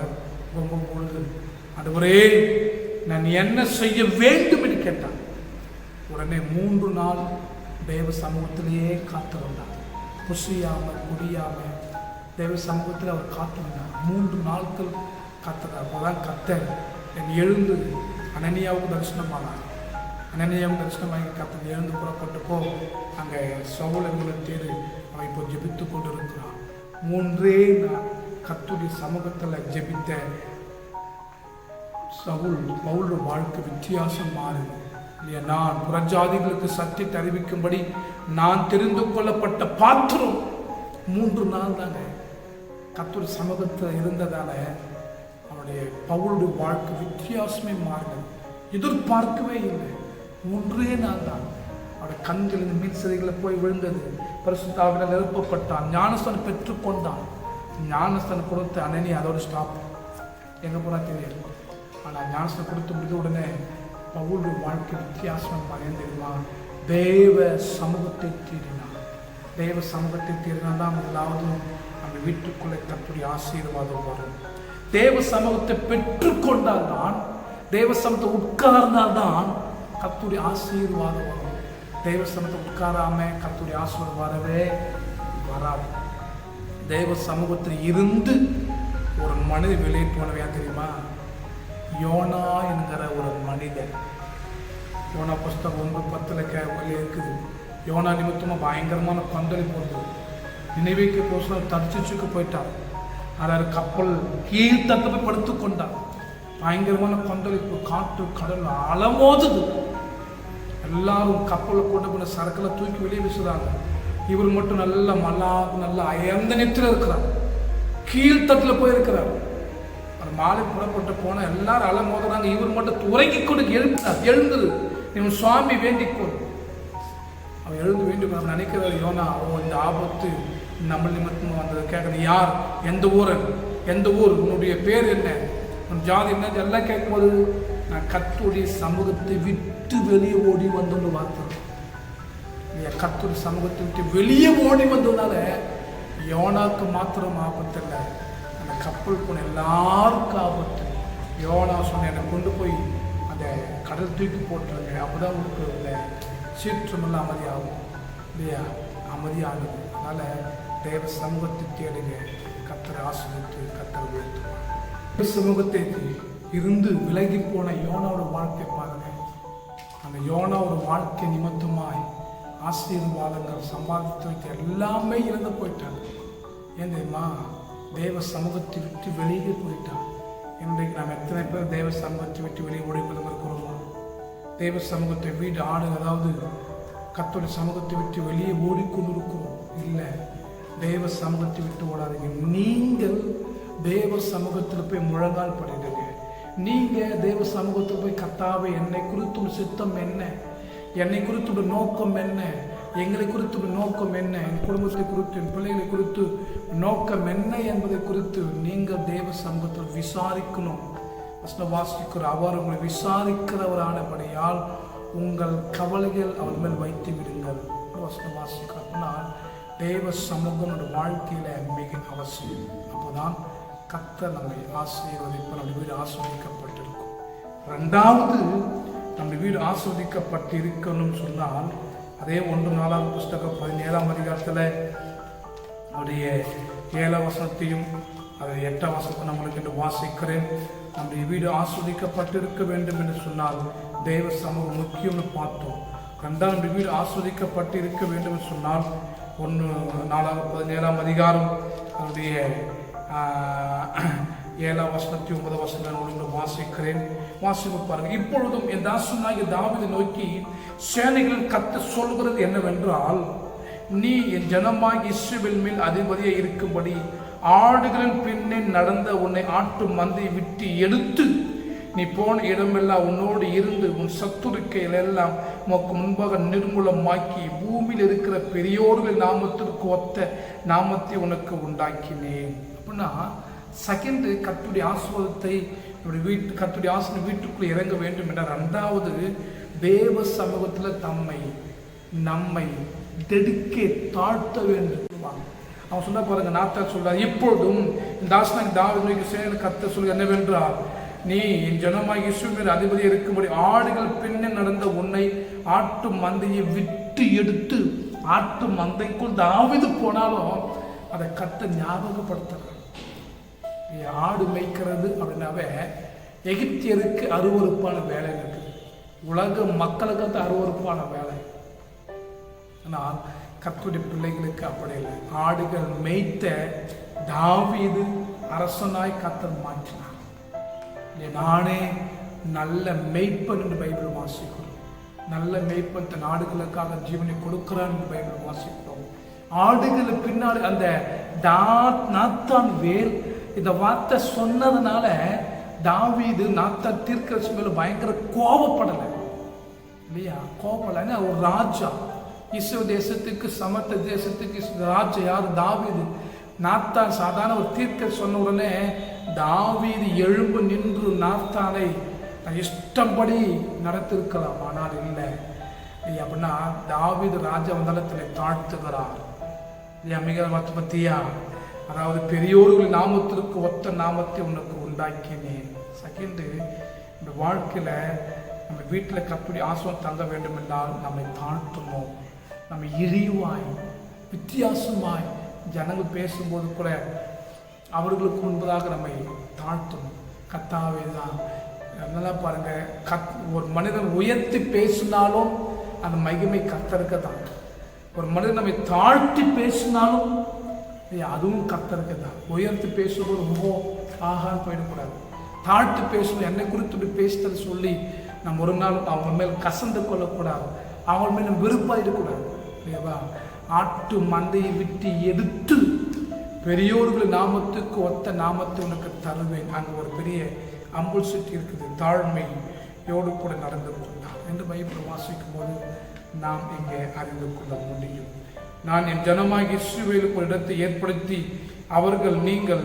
ரொம்ப பொழுது, ஆண்டவரே நான் என்ன செய்ய வேண்டும் என்று கேட்டான். உடனே 3 நாள் தேவ சமூகத்திலேயே காத்திருந்தார், புசியாமல் குடியாமல் தேவ சமூகத்தில் அவர் காத்திருந்தார். 3 நாட்கள் காத்திருந்தார். அப்போதான் கர்த்தர் என் எழுந்து அனனியாவுக்கு தரிசனமானார். அனனியாவுக்கு தரிசனமாகி கர்த்தர் எழுந்து புறப்பட்டு போ, அங்கே சவுல் என்கிற தேடு அவன் இப்போ ஜெபித்து கொண்டு இருக்கிறான். 3 நாள் கர்த்தருடைய சமூகத்தில் ஜெபித்த பவுலுடைய வாழ்க்கை வித்தியாசம் மாறுது இல்லையா? நான் புறஜாதிகளுக்கு சத்தியத்தை அறிவிக்கும்படி நான் தெரிந்து கொள்ளப்பட்ட பாத்திரம். 3 நாள் தாங்க கர்த்தருடைய சமூகத்தில் இருந்ததால அவனுடைய பவுலுடைய வாழ்க்கை வித்தியாசமே மாறுது. எதிர்பார்க்கவே இல்லை. 3 நாள் தான் அவருடைய கண்களின் மீன் சிறைகளை போய் விழுந்தது. பரிசுத்தாவினால் நிரப்பப்பட்டான், ஞானஸ்தானம் பெற்றுக்கொண்டான். ஞானஸ்தானம் கொடுத்த அனனி அதோட ஸ்டாப், எங்கே போனால் தெரியாது. ஆனால் ஞானஸ்தானம் கொடுத்து முடிந்த உடனே பவுலுடைய வாழ்க்கை வித்தியாசம் மாறியது தெரியுமா? தேவ சமூகத்தை தேடினான். தேவ சமூகத்தை தேடினால் தான் முதலாவது நம்ம வீட்டுக்குள்ளே கர்த்தருடைய ஆசீர்வாதம் வரும். தேவ சமூகத்தை பெற்றுக்கொண்டால் தான், தேவ சமூகத்தை உட்கார்ந்தால் தான் கர்த்தருடைய ஆசீர்வாதம் வரும். தேவ சமூகத்தை உட்காராம கர்த்தருடைய ஆசீர்வாதம் வரவே வராது. தேவ சமூகத்தில் இருந்து ஒரு மனிதன் வெளியே போனவையா தெரியுமா? யோனா என்கிற ஒரு மனிதன். யோனா புஸ்தகம் 9:10 இருக்குது. யோனா நிமித்தமாக பயங்கரமான கொந்தளிப்பு போடுது. நினைவுக்கு போசம் தரிசிச்சுக்கு போயிட்டான். அதாவது கப்பல் கீழ்த்தட்டு போய் படுத்து கொண்டான். பயங்கரமான கொந்தளிப்பு, காற்று கடல் அலமோதுது. எல்லாரும் கப்பலை கொண்டு போன சரக்குல தூக்கி வெளியே வீசுறாங்க. இவர் மட்டும் நல்ல மல்லாது நல்ல அயர்ந்த நெற்றில் இருக்கிறார், கீழ்த்தட்டில் போயிருக்கிறார். அது மாலை புறப்பட்டு போன எல்லாரும் அலமோதுறாங்க. இவர் மட்டும் உறங்கி கொண்டு எழுந்தது. இவன் சுவாமி வேண்டிக்கோ, அவன் எழுந்து வேண்டிக்கோ நினைக்கிறார். யோனா, இந்த ஆபத்து நம்ம நிமித்தமாக வந்தது. கேட்கணும், யார், எந்த ஊரன், எந்த ஊர், உன்னுடைய பேர் என்ன, உன் ஜாதி என்ன, எல்லாம் கேட்கும்போது நான் கர்த்தருடைய சமூகத்தை விட்டு வெளியே ஓடி வந்தோன்னு பார்த்தேன். கர்த்தருடைய சமூகத்தை விட்டு வெளியே ஓடி வந்ததுனால யோனாக்கு மாத்திரம் ஆபத்து இல்லை, அந்த கப்பல் போன எல்லாருக்கும் ஆபத்து. யோனா சொன்ன என்னை கொண்டு போய் அந்த கடல் தூக்கி போட்டுருங்க, அப்போதான் உங்களுக்கு இந்த சீற்றமெல்லாம் அமைதியாகும் இல்லையா? அமைதியாகுது. அதனால் தேவ சமூகத்தை தேடுங்க, கர்த்தரை ஆசீர்வதித்து கர்த்தரை உயர்த்துவார். சமூகத்தை இருந்து விலகி போன யோனாவோட வாழ்க்கை பாருங்க. அந்த யோனாவோட வாழ்க்கை நிமித்தமாய் ஆசீர்வாதங்கள் சம்பாதித்து வைக்க எல்லாமே இழந்து போயிட்டாங்க. ஏன் தெரியுமா? தேவ சமூகத்தை விட்டு வெளியே போயிட்டான். இன்றைக்கு நாம் எத்தனை பேர் தேவ சமூகத்தை விட்டு வெளியே ஓடிக்கொண்டு இருக்கிறோமா? தேவ சமூகத்தை வீடு ஆடு, அதாவது கர்த்தருடைய சமூகத்தை விட்டு வெளியே ஓடிக்கொண்டு இருக்கிறோம். இல்லை, தேவ சமூகத்தை விட்டு ஓடாதீங்க. நீங்கள் தேவ சமூகத்தில் போய் முழங்கால் படிடுங்க. நீங்கள் தேவ சமூகத்தில் போய் கர்த்தாவே, என்னை குறித்து சித்தம் என்ன, என்னை குறித்து நோக்கம் என்ன, எங்களை குறித்து நோக்கம் என்ன, என் குடும்பத்தை குறித்து, என் பிள்ளைகளை குறித்து நோக்கம் என்ன என்பதை குறித்து நீங்கள் தேவ சமூகத்தில் விசாரிக்கணும். வாசிக்கிற அவர் உங்களை விசாரிக்கிறவரானபடியால் உங்கள் கவலைகள் அவர் மேல் வைத்து விடுங்கள். வாசிக்கிறோம்னா தேவ சமூகம் நம்ம வாழ்க்கையில் மிக அவசியம். அப்போதான் கர்த்தர் நம்மை ஆசீர்வதிப்பார், நம்ம வீடு ஆஸ்வதிக்கப்பட்டிருக்கும். 2வது, நம்ம வீடு ஆஸ்வதிக்கப்பட்டு இருக்கணும்னு சொன்னால் அதே 1 புஸ்தகம் 17ஆம் அதிகாரத்தில் அவருடைய 7ஆம் வசனத்தையும் அது 8ஆம் வசனத்தை நம்மளுக்கு என்று வாசிக்கிறேன். நம்முடைய வீடு ஆஸ்வதிக்கப்பட்டிருக்க வேண்டும் என்று சொன்னால் தேவ சமூகம் முக்கியம்னு பார்த்தோம். 2வது, நம்முடைய வீடு ஆஸ்வதிக்கப்பட்டு இருக்க வேண்டும் என்று சொன்னால் 1 17ஆம் அதிகாரம் அவருடைய 7ஆம் வசனத்தை 9ஆம் வசனம் ஒன்று வாசிக்கிறேன். வாசிப்பு பாருங்க. இப்பொழுதும் என் தாசனாகிய தாவீதை நோக்கி சேனைகளின் கர்த்தர் சொல்கிறது என்னவென்றால், நீ என் ஜனமாகிய இஸ்ரவேல் மேல் அதிபதியாக இருக்கும்படி ஆடுகளின் பின்னே நடந்த உன்னை ஆட்டு மந்தையை விட்டு எடுத்து நீ போன இடமெல்லாம் உன்னோடு இருந்து உன் சத்துருக்கைகள் எல்லாம் உனக்கு முன்பாக நிர்மூலமாக்கி பூமியில் இருக்கிற பெரியோர்களின் நாமத்திற்கு ஒத்த நாமத்தை உனக்கு உண்டாக்கினேன். அப்படின்னா செகண்ட், கர்த்தருடைய ஆசீர்வாதத்தை கர்த்தருடைய ஆசீர்வாதம் வீட்டுக்குள்ள இறங்க வேண்டும் என்றார். 2வது, தேவ சமூகத்தில் நம்மை டெடிகேட் தாழ்த்த வேண்டும். அவன் சொன்ன பாருங்க, நாத்தார் சொல்றார், இப்பொழுதும் இந்த தாசனாகிய தாவீது சேனை கர்த்தர் சொல்வது என்னவென்றால், நீ என் ஜனமாகிய இஸ்ரவேல் மேல் அதிபதியாக இருக்கும்படி ஆடுகள் பின்னே நடந்த உன்னை ஆட்டு மந்தையை விட்டு எடுத்து, ஆட்டு மந்தைக்குள் தாவீது போனாலும் அதை கர்த்தர் ஞாபகப்படுத்துறார். ஆடு மேய்க்கிறது அப்படின்னாவே எகிப்தியருக்கு அருவருப்பான வேலை இருக்குது, உலக மக்களுக்கு அது அருவருப்பான வேலை. ஆனால் கர்த்தருடைய பிள்ளைகளுக்கு அப்படி இல்லை. ஆடுகள் மேய்த்த தாவீது அரசனாய் கர்த்தர் மாற்றினார். நானே நல்ல மேய்ப்பன் என்று பைபிள் வாசிக்கிறோம். நல்ல மேய்ப்பன் தன் ஆடுகளுக்காக ஜீவனை கொடுக்கிறான் என்று பைபிள் வாசிக்கிறோம். ஆடுகளுக்கு பின்னாடி அந்த நாத்தான் வேல் இந்த வார்த்தை சொன்னதுனால தாவீது நாத்தான் தீர்க்கதரிசி மேல பயங்கர கோபப்படலை இல்லையா? கோபப்படலை. ஒரு ராஜா, இஸ்ரவேல் தேசத்துக்கு சமர்த்த தேசத்துக்கு ராஜா யார்? தாவீது. நாத்தான் சாதாரண ஒரு தீர்க்கதரிசி சொன்ன உடனே தாவீது எழும்பு நின்று நாத்தானை இஷ்டப்படி நடத்திருக்கலாம். ஆனால் இல்லை அப்படின்னா தாவீது ராஜா வந்தளத்தில் தாழ்த்துகிறார். மிக பத்தியா, அதாவது பெரியோர்கள் நாமத்திற்கு ஒத்த நாமத்தை உனக்கு உண்டாக்கினேன். செகண்டு, இந்த வாழ்க்கையில நம்ம வீட்டில் கப்படி ஆசீர்வாதம் தங்க வேண்டும் என்றால் நம்மை தாழ்த்தணும். நம்ம இழிவாய் வித்தியாசமாய் ஜனங்கள் பேசும்போது கூட அவர்களுக்கு முன்பதாக நம்மை தாழ்த்தணும். கர்த்தாவே தான் நல்லா பாருங்க, ஒரு மனிதன் உயர்த்தி பேசினாலும் அந்த மகிமை கர்த்தருக்கு தான். ஒரு மனிதன் நம்மை தாழ்த்தி பேசினாலும் அதுவும் கர்த்தருக்கு தான். உயர்த்தி பேசும்போது ரொம்ப ஆகான்னு போயிடக்கூடாது. தாழ்த்தி பேசணும், என்னை குறித்து பேசுறது சொல்லி நம்ம ஒரு நாள் அவங்க மேல் கசந்து கொள்ளக்கூடாது, அவங்க மேல் நம்ம விருப்பாயிடக்கூடாது இல்லையா? ஆட்டு மந்தையை விட்டு எடுத்து பெரியோர்கள் நாமத்துக்கு ஒத்த நாமத்தை உனக்கு தருவேன். அங்கே ஒரு பெரிய அம்புல் சுற்றி இருக்குது. தாழ்மையோடு கூட நடந்து கொண்டார் என்று பைபிள் வாசிக்கும் போது நாம் இங்கே அறிந்து கொள்ள முடியும். நான் என் ஜனமாகிய இஸ்ரவேலுக்கு ஒரு இடத்தை ஏற்படுத்தி அவர்கள் நீங்கள்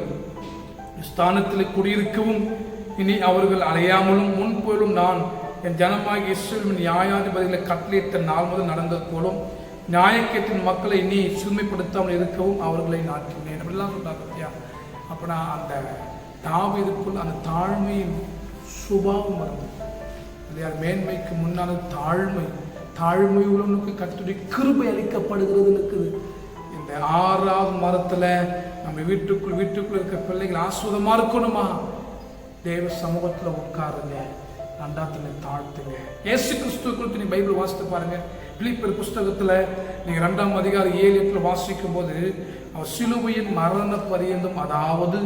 ஸ்தானத்தில் குடியிருக்கவும் இனி அவர்கள் அலையாமலும் முன்போலும் நான் என் ஜனமாகிய இஸ்ரவேலின் நியாயாதிபதிகளை கட்டளையிட்ட நாள் முதல் நடந்தது போலும் நியாயக்கேட்டின் மக்களை இனி சிறுமைப்படுத்தாமல் இருக்கவும் அவர்களை நாட்டினேன் அப்படிலாம் சொன்னாங்க. அப்படின்னா அந்த தாவீதுக்குள் அந்த தாழ்மையின் சுபாவம் வருது இல்லையா? மேன்மைக்கு முன்னால தாழ்மை உள்ளவனுக்கு கர்த்தருடைய கிருபை அளிக்கப்படுகிறது இருக்குது. இந்த 6வது மரத்துல நம்ம வீட்டுக்குள் இருக்க பிள்ளைகள் ஆஸ்வதமா இருக்கணுமா? தேவ சமூகத்துல உட்காருங்க, 2 தாழ்த்துங்க. இயேசு கிறிஸ்துவ குறித்து நீ பைபிள் வாசித்து பாருங்க. பிலிப்பியர் புஸ்தகத்துல நீங்க 2ஆம் அதிகாரம் 7-8 வாசிக்கும் போது அவர் சிலுவையின் மரண பரியந்தம், அதாவது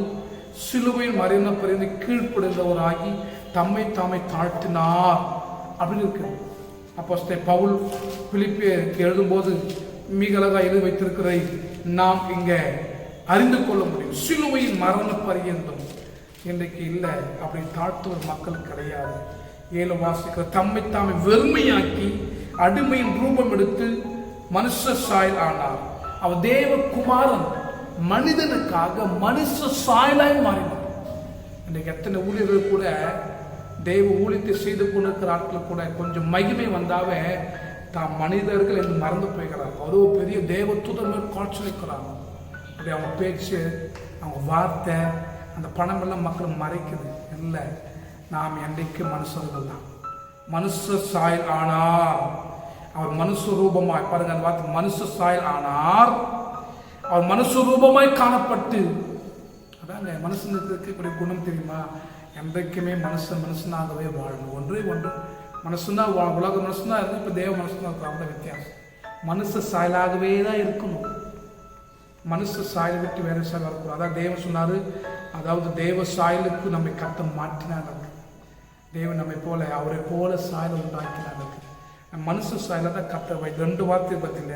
சிலுவையின் மரண பரியந்தம் கீழ்ப்படிந்தவராகி தம்மை தாழ்த்தினார் அப்படின்னு இருக்கு. அப்போஸ்தலன் பவுல் பிலிப்பியருக்கு எழுதும்போது மிக அழகாக எழுதி வைத்திருக்கிறதை நாம் இங்க அறிந்து கொள்ள முடியும். சிலுவையின் மரண பரியந்தம் இன்றைக்கு இல்லை, அப்படி தாழ்த்துவர் மக்கள் கிடையாது. 7 வாசிக்கிற தம்மை வெறுமையாக்கி அடிமையின் ரூபம் எடுத்து மனுஷ சாயல் ஆனார். அவர் தேவகுமாரன் மனிதனுக்காக மனுஷ சாயலாய் மாறினார். இன்றைக்கு எத்தனை ஊழியர்கள் கூட தெய்வ ஊழியத்தை செய்து கொண்டிருக்கிற ஆட்கள் கூட கொஞ்சம் மகிமை வந்தாவே தாம் மனிதர்கள் என்று மறந்து போய்கிறாங்க. அதோ பெரிய தேவதூதர்கள் காட்சியளிக்கிறாங்க. அப்படி அவங்க பேச்சு, அவங்க வார்த்தை, அந்த பணம் எல்லாம் மக்கள் மறைக்குது. இல்லை, நாம் என்றைக்கு மனுஷர்கள் தான். மனுஷ சாயல் ஆனார். அவர் மனுஷ ரூபமாய் பாருங்க, அந்த வார்த்தை மனுஷ சாயல் ஆனார். அவர் மனுஷ ரூபமாய் காணப்பட்டு, அதாங்க மனுஷனுக்கு இருக்கக்கூடிய குணம் தெரியுமா? என்றைக்குமே மனுஷனாகவே வாழணும். ஒன்றே ஒன்று மனுஷனா உலக மனுஷனா இருந்து இப்போ தேவ மனுஷனா இருக்கிற வித்தியாசம். மனுஷ சாயலாகவே தான் இருக்கணும். மனுஷ சாயலை விட்டு வேற சாயல் வரக்கூடாது. அதான் தேவன் சொன்னார், அதாவது தேவ சாயலுக்கு நம்மை கத்த மாற்றினாங்க. தேவன் நம்மை போல அவரை போல சாயலை உண்டாக்கினாங்க. மனுஷ சாயலை தான் கத்த வை. 2 வார்த்தை பற்றில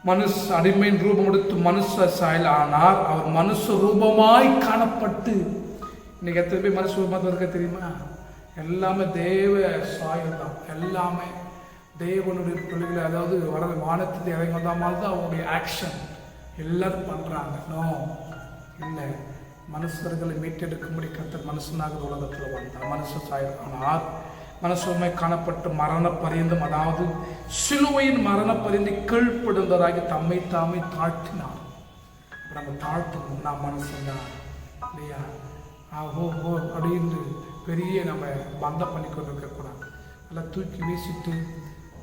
மனுஷ அடிமையின் ரூபம் எடுத்து மனுஷ சாயல் ஆனார். அவர் மனுஷ ரூபமாய் காணப்பட்டு. இன்னைக்கு எத்தனை பேர் மனுஷ ரூபமாக இருக்க தெரியுமா? எல்லாமே தேவ சாயல் தான். எல்லாமே தேவனுடைய பிள்ளைகளை, அதாவது வர வானத்தில் இறங்கி வந்த மாதிரி தான் அவங்களுடைய ஆக்ஷன் எல்லாரும் பண்ணுறாங்க. நோ, இல்லை. மனுஷர்களை மீட்டெடுக்கும்படி கர்த்தர் மனுஷனாக உலகத்தில் வந்தார். மனுஷ சாயல் ஆனார். மனசுமை காணப்பட்டு மரண பரியந்தம், அதாவது சிலுவையின் மரண பரியந்தை கீழ்ப்படுந்தவராகி தம்மை தாமே தாழ்த்தினார். நம்ம தாழ்த்தணும். நான் மனுஷன்தான் இல்லையா, ஓ அப்படின்னு பெரிய நம்ம பந்தம் பண்ணி கொண்டு இருக்கக்கூடாது. நல்லா தூக்கி வீசிட்டு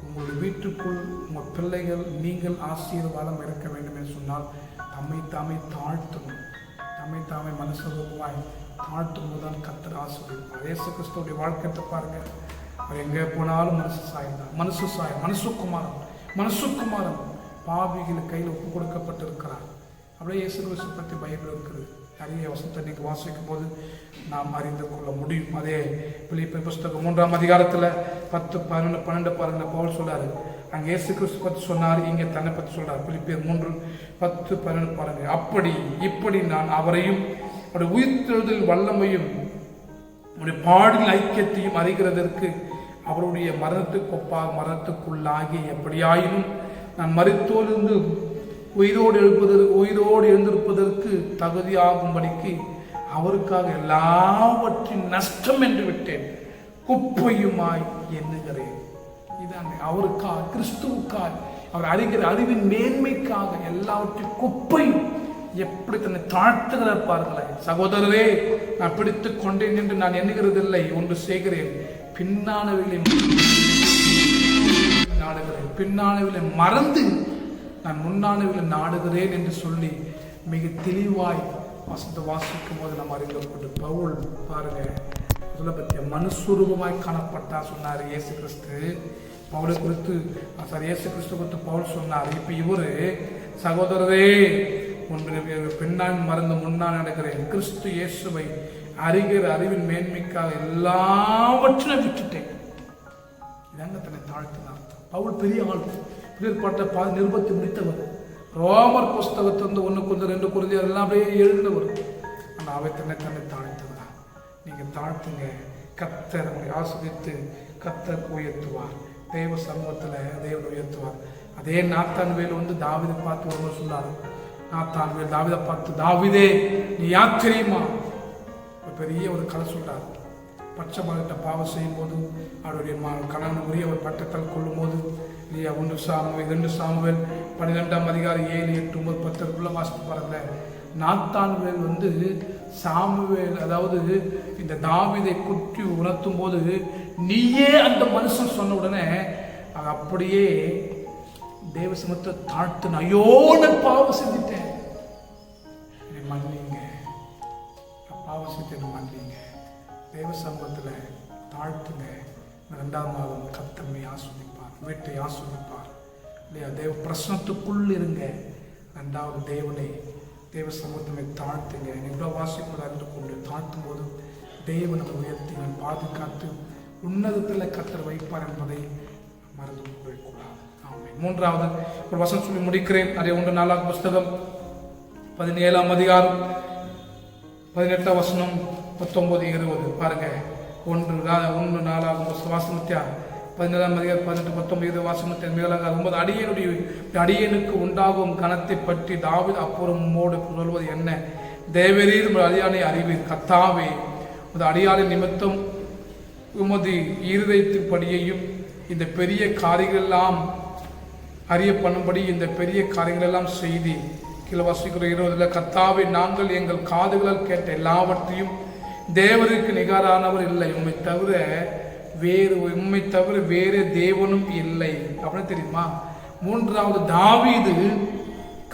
உங்களுடைய வீட்டுக்குள் உங்கள் பிள்ளைகள் நீங்கள் ஆசீர்வாதம் இருக்க வேண்டும் என்று சொன்னால் தம்மை தாமே தாழ்த்தணும். தம்மை தாமே மனுஷரூபமாய் தாழ்த்தும் போது தான் கர்த்தர் ஆசீர்வதிப்பார். இயேசு கிறிஸ்துவுடைய வாழ்க்கையை பாருங்க. அவர் எங்கே போனாலும் மனுஷ சாயம் தான். மனுஷ சாயம், மனுஷகுமாரன் பாவிகள் கையில் ஒப்பு கொடுக்கப்பட்டிருக்கிறார். அப்படியே இயேசு கிறிஸ்து பற்றி பைபிள் இருக்குது. நிறைய வசனத்தை நீங்கள் வாசிக்கும் போது நாம் அறிந்து கொள்ள முடியும். அதே பிலிப்பியர் புஸ்தகம் 3ஆம் அதிகாரத்தில் 10, 11, 12 பாருங்க. பவுல் சொல்றாரு, அங்கே இயேசு கிறிஸ்து பற்றி சொன்னார், இங்கே தன்னை பற்றி சொல்றார். பிலிப்பியர் 3, 10, 11 பாருங்க. அப்படி இப்படி நான் அவரையும் அவருடைய உயிர்த்தெழுதல் வல்லமையும் அவருடைய பாடல் ஐக்கியத்தையும் அறிகிறதற்கு அவருடைய மரணத்துக்குள்ளாகி எப்படியாயினும் நான் மரித்தோலிருந்து உயிரோடு எழுந்திருப்பதற்கு தகுதியாகும்படிக்கு அவருக்காக எல்லாவற்றின் நஷ்டம் என்று விட்டேன், குப்பையுமாய் எண்ணுகிறேன். இதாங்க அவருக்காக, கிறிஸ்துவுக்காக, அவர் அறிகிற அறிவின் மேன்மைக்காக எல்லாவற்றையும் குப்பையும் எப்படி தன்னை தாழ்த்துகிறார் பாருங்களேன். சகோதரரே, நான் பிடித்துக் கொண்டேன் என்று நான் எண்ணுகிறதில்லை, ஒன்று செய்கிறேன், பின்னானவிலை நாடுகிறேன், பின்னானவிலை மறந்து நான் முன்னானவிலை நாடுகிறேன் என்று சொல்லி மிக தெளிவாய் வசனத்தை வாசிக்கும் போது நம்ம அறிந்து கொண்டு பவுல் பாருங்க சொல்ல பற்றிய மனுஸ்வரூபமாய் காணப்பட்டா சொன்னார் இயேசு கிறிஸ்து. பவுலை குறித்து இயேசு கிறிஸ்து குறித்து பவுல் சொன்னார். இப்போ இவரு சகோதரரே ஒன்று பின்னான் மறந்து முன்னான் நடக்கிறேன், கிறிஸ்து இயேசுவை அறிகிற அறிவின் மேன்மைக்காக எல்லாவற்றையும் விட்டுட்டேன். இதாங்க தன்னை தாழ்த்தினார். பவுல் பெரிய ஆள், பிறப்பாட்ட நிருபத்தை முடித்தவர். ரோமர் புஸ்தகத்திலிருந்து 1 Corinthians 2 Corinthians எல்லாம் அப்படியே எழுதினவர். ஆனால் அவை தன்னை தாழ்த்துவதா. நீங்கள் தாழ்த்துங்க, கர்த்தர் உங்களை ஆஸ்வதித்து கர்த்தர் உயர்த்துவார். தேவ சமூகத்தில் தேவன் உயர்த்துவார். அதே நாத்தான்வேல் வந்து தாவீதை பார்த்து ஒருவர் சொன்னார். நாத்தான்வேல் தாவீதை பார்த்து, தாவீதே நீ யார் தெரியுமா? பெரிய ஒரு கதை சொல்றார். பட்சபாகிட்ட பாவம் செய்யும் போது அவருடைய கணவன் உரிய ஒரு பட்டத்தால் கொள்ளும் போது இல்லையா, 1 சாமுவேல் 2 சாமுவேல் 12ஆம் அதிகாரம் 7, 8, 9, 10 வாசித்து பாருங்களேன். நாத்தான்வேல் வந்து சாமுவேல், அதாவது இந்த தாவீதை குற்றி உணர்த்தும் போது நீயே அந்த மனுஷன் சொன்ன உடனே அப்படியே தேவ சமூகத்தை தாழ்த்து, ஐயோ நான் பாவம் செஞ்சுட்டேன், என்னை மன்னிங்க, பாவம் செஞ்சு மன்னிங்க. தேவ சமூகத்தில் தாழ்த்துங்க. 2ஆம் மாதம் கர்த்தரை ஆஸ்வதிப்பார், வீட்டை ஆஸ்வதிப்பார் இல்லையா. தேவ பிரசனத்துக்குள் இருங்க. 2வது தேவனை தேவ சமூகத்தை தாழ்த்துங்க. இவ்வளோ வாசிப்பதை அறிந்து கொண்டு தாழ்த்தும் போது தேவனை உயர்த்தி நான் பாதுகாத்து உன்னதத்தில் கர்த்தர் வைப்பார் என்பதை மறந்து கொள்ளக்கூடாது. ஆமென். 3வது ஒரு வசனம் சொல்லி முடிக்கிறேன். அதே 1 4 புஸ்தகம் 17ஆம் அதிகாரம் 18 வசனம் 19, 20 பாருங்க. 1 4 வாசனத்தியா 17ஆம் அதிகாரம் 18, 19 வாசனத்தின் மேலாக 9 அடியனுக்கு உண்டாகும் கனத்தை பற்றி தாவீது அப்புறம் உம்மோடு சொல்வது என்ன? தேவரீர் அடியானை அறிவீர். கர்த்தாவே உமது அடியாளின் நிமித்தம் உமது இருதயத்தின்படியையும் இந்த பெரிய காரியங்களெல்லாம் அறிய பண்ணும்படி இந்த பெரிய காரியங்களெல்லாம் செய்தி. கீழே வாசிக்கிற 20 கர்த்தாவே நாங்கள் எங்கள் காதுகளால் கேட்ட எல்லாவற்றையும் தேவருக்கு நிகரானவர் இல்லை, உம்மை தவிர வேறு தேவனும் இல்லை அப்படின்னு தெரியுமா. 3வது தாவீது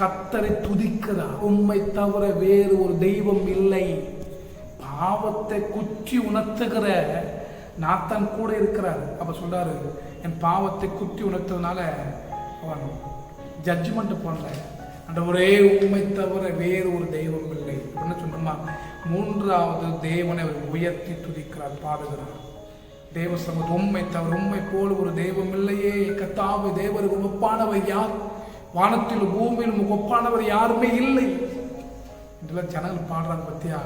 கர்த்தரை துதிக்கிறார். உம்மை தவிர வேறு ஒரு தெய்வம் இல்லை. பாவத்தை குற்றி உணர்த்துகிற நாத்தான் கூட இருக்கிறார். அப்ப சொல்றாரு, என் பாவத்தை குற்றி உணர்த்ததுனால அவன் ஜட்ஜ்மெண்ட் பண்ணல, ஆண்டவரே உம்மை தவிர வேறு ஒரு தெய்வம் இல்லை. என்ன சொன்னோமா, மூன்றாவது தேவனை அவர் உயர்த்தி துதிக்கிறார், பாடுகிறார். தேவ சமூகம் உம்மை தவிர உம்மை போல ஒரு தெய்வம் இல்லையே. கர்த்தாவே, தேவருக்கு ஒப்பானவர் யார்? வானத்திலும் பூமியிலும் ஒப்பானவர் யாருமே இல்லை இதெல்லாம் ஜனங்கள் பாடுறாங்க பத்தியா.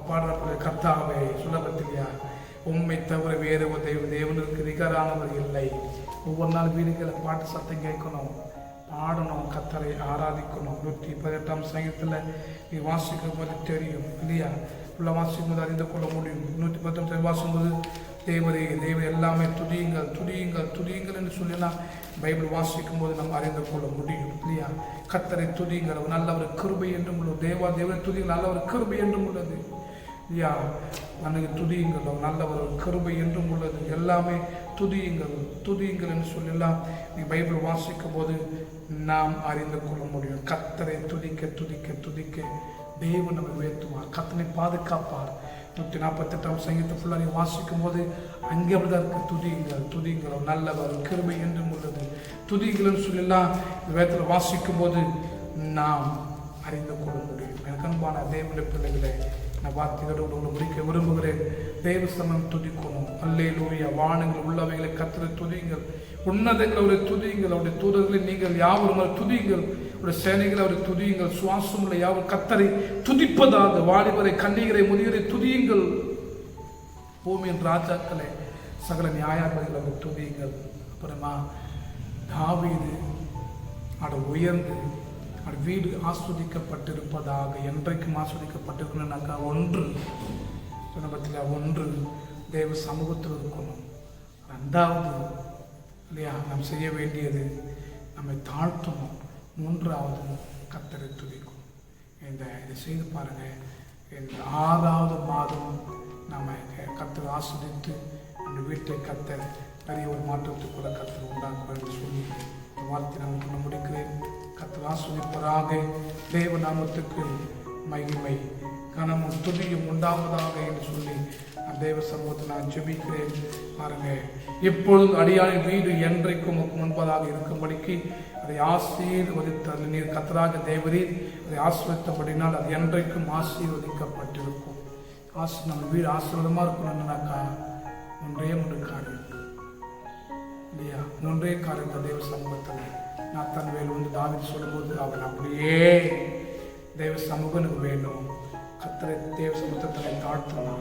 பாடுற கர்த்தாவே சொல்ல பத்தியா, உண்மை தவிர வேறு ஒரு தேவனுக்கு நிகரானவர் இல்லை. ஒவ்வொரு நாள் வீடுகளை பாட்டு சத்தம் கேட்கணும், பாடணும், கர்த்தரை ஆராதிக்கணும். 118ஆம் சங்கீதத்தில் நீ வாசிக்கும் போது தெரியும் இல்லையா, உள்ள வாசிக்கும் போது அறிந்து கொள்ள முடியும். 118 வாசிக்கும்போது தேவரே தேவ எல்லாமே துதியுங்கள் துதியுங்கள் துதியுங்கள் என்று சொல்லினா பைபிள் வாசிக்கும் போது நம்ம அறிந்து கொள்ள முடியும் இல்லையா. கர்த்தரை துதியுங்கள், நல்ல ஒரு கிருபை என்றும் உள்ளது. தேவனை துதியுங்கள், நல்ல ஒரு கிருபை என்றும் உள்ளது இல்லையா. அன்னைக்கு துதியுங்கள், நல்ல ஒரு கிருபை என்றும் உள்ளது. எல்லாமே துதியுங்கள் துதியுங்கள் என்று சொல்லலாம் நீ பைபிள் வாசிக்கும் போது நாம் அறிந்து கொள்ள முடியும். கர்த்தரை துதிக்க துதிக்க துதிக்க தேவன் நம்மை உயர்த்துவார், கர்த்தனை பாதுகாப்பார். 148ஆம் சங்கீதத்தை ஃபுல்லாக நீ வாசிக்கும் போது அங்கே அப்படிதான் இருக்கு. துதியுங்கள் துதியுங்கள், நல்லவர் கிருபை என்றும் உள்ளது. துதிகள்னு சொல்லலாம் இந்த வேதத்தில் வாசிக்கும் போது நாம் அறிந்து கொள்ள முடியும். எனக்கு அன்பான தேவனுடைய பிள்ளைகளே, நான் வார்த்தைகளோடு முடிக்க விரும்புகிறேன். தேவ சமம் துதிக்கணும். அல்லேலூயா. வானங்கள் உள்ளவைகளை கர்த்தரை துதியுங்கள், உன்னதங்கள் அவரை துதியுங்கள், அவருடைய தூதர்களை நீங்கள் யாவரும் அவரை துதியுங்கள், அவருடைய சேனைகளை அவரை துதியுங்கள். சுவாசம் உள்ள யாவர் கர்த்தரை துதிப்பதாக, வாலிபரை கன்னிகரை முதியரை துதியுங்கள். பூமியின் ராஜாக்களை சகல நியாயாதிபதிகளை அவரை துதியுங்கள். அப்புறமா தாவீது அட உயர்ந்து வீடு ஆஸ்வதிக்கப்பட்டிருப்பதாக, என்றைக்கும் ஆஸ்வதிக்கப்பட்டிருக்கணும்னாக்கா ஒன்று சமூகத்தில், ஒன்று தேவ சமூகத்தில் இருக்கணும். ரெண்டாவது இல்லையா, நாம் செய்ய வேண்டியது நம்மை தாழ்த்தணும். மூன்றாவது கர்த்தரை துதிக்கும். இதை செய்து பாருங்க. இந்த 6வது மாதம் நம்ம கர்த்தரை ஆஸ்வதித்து அந்த வீட்டை கர்த்தர் பெரிய ஒரு மாற்றத்துக்குள்ள கர்த்தர் உண்டாக்குவார் என்று சொல்லி இந்த வார்த்தை நான் கொண்டு முடிக்கிறேன். கர்த்தர் ஆஸ்வதிப்பதாக. தேவ நாமத்துக்கு மகிமை கனமும் துதியும் உண்டாவதாக என்று சொல்லி தேவ சமூகத்தை நான் ஜெபிக்கிறேன். பாருங்க, எப்பொழுது அடியாளின் வீடு என்றைக்கும் முன்பதாக இருக்கும்படிக்கு அதை ஆசீர்வதித்த நீர் கர்த்தராக தேவரீர் அதை ஆசீர்வதித்தபடினால் அது என்றைக்கும் ஆசீர்வதிக்கப்பட்டிருக்கும். நம்ம வீடு ஆசீர்வாதமாக இருக்கணும்னாக்கா ஒன்று காரியம் இல்லையா, ஒன்றே காரியத்தை தேவ சமூகத்தில் நான் தன் வேலை வந்து தாவீது சொல்லும்போது அவன் அப்படியே தேவ சமூகனுக்கு வேணும். கர்த்தரை தேவ சமூகத்தை தாழ்த்தினா,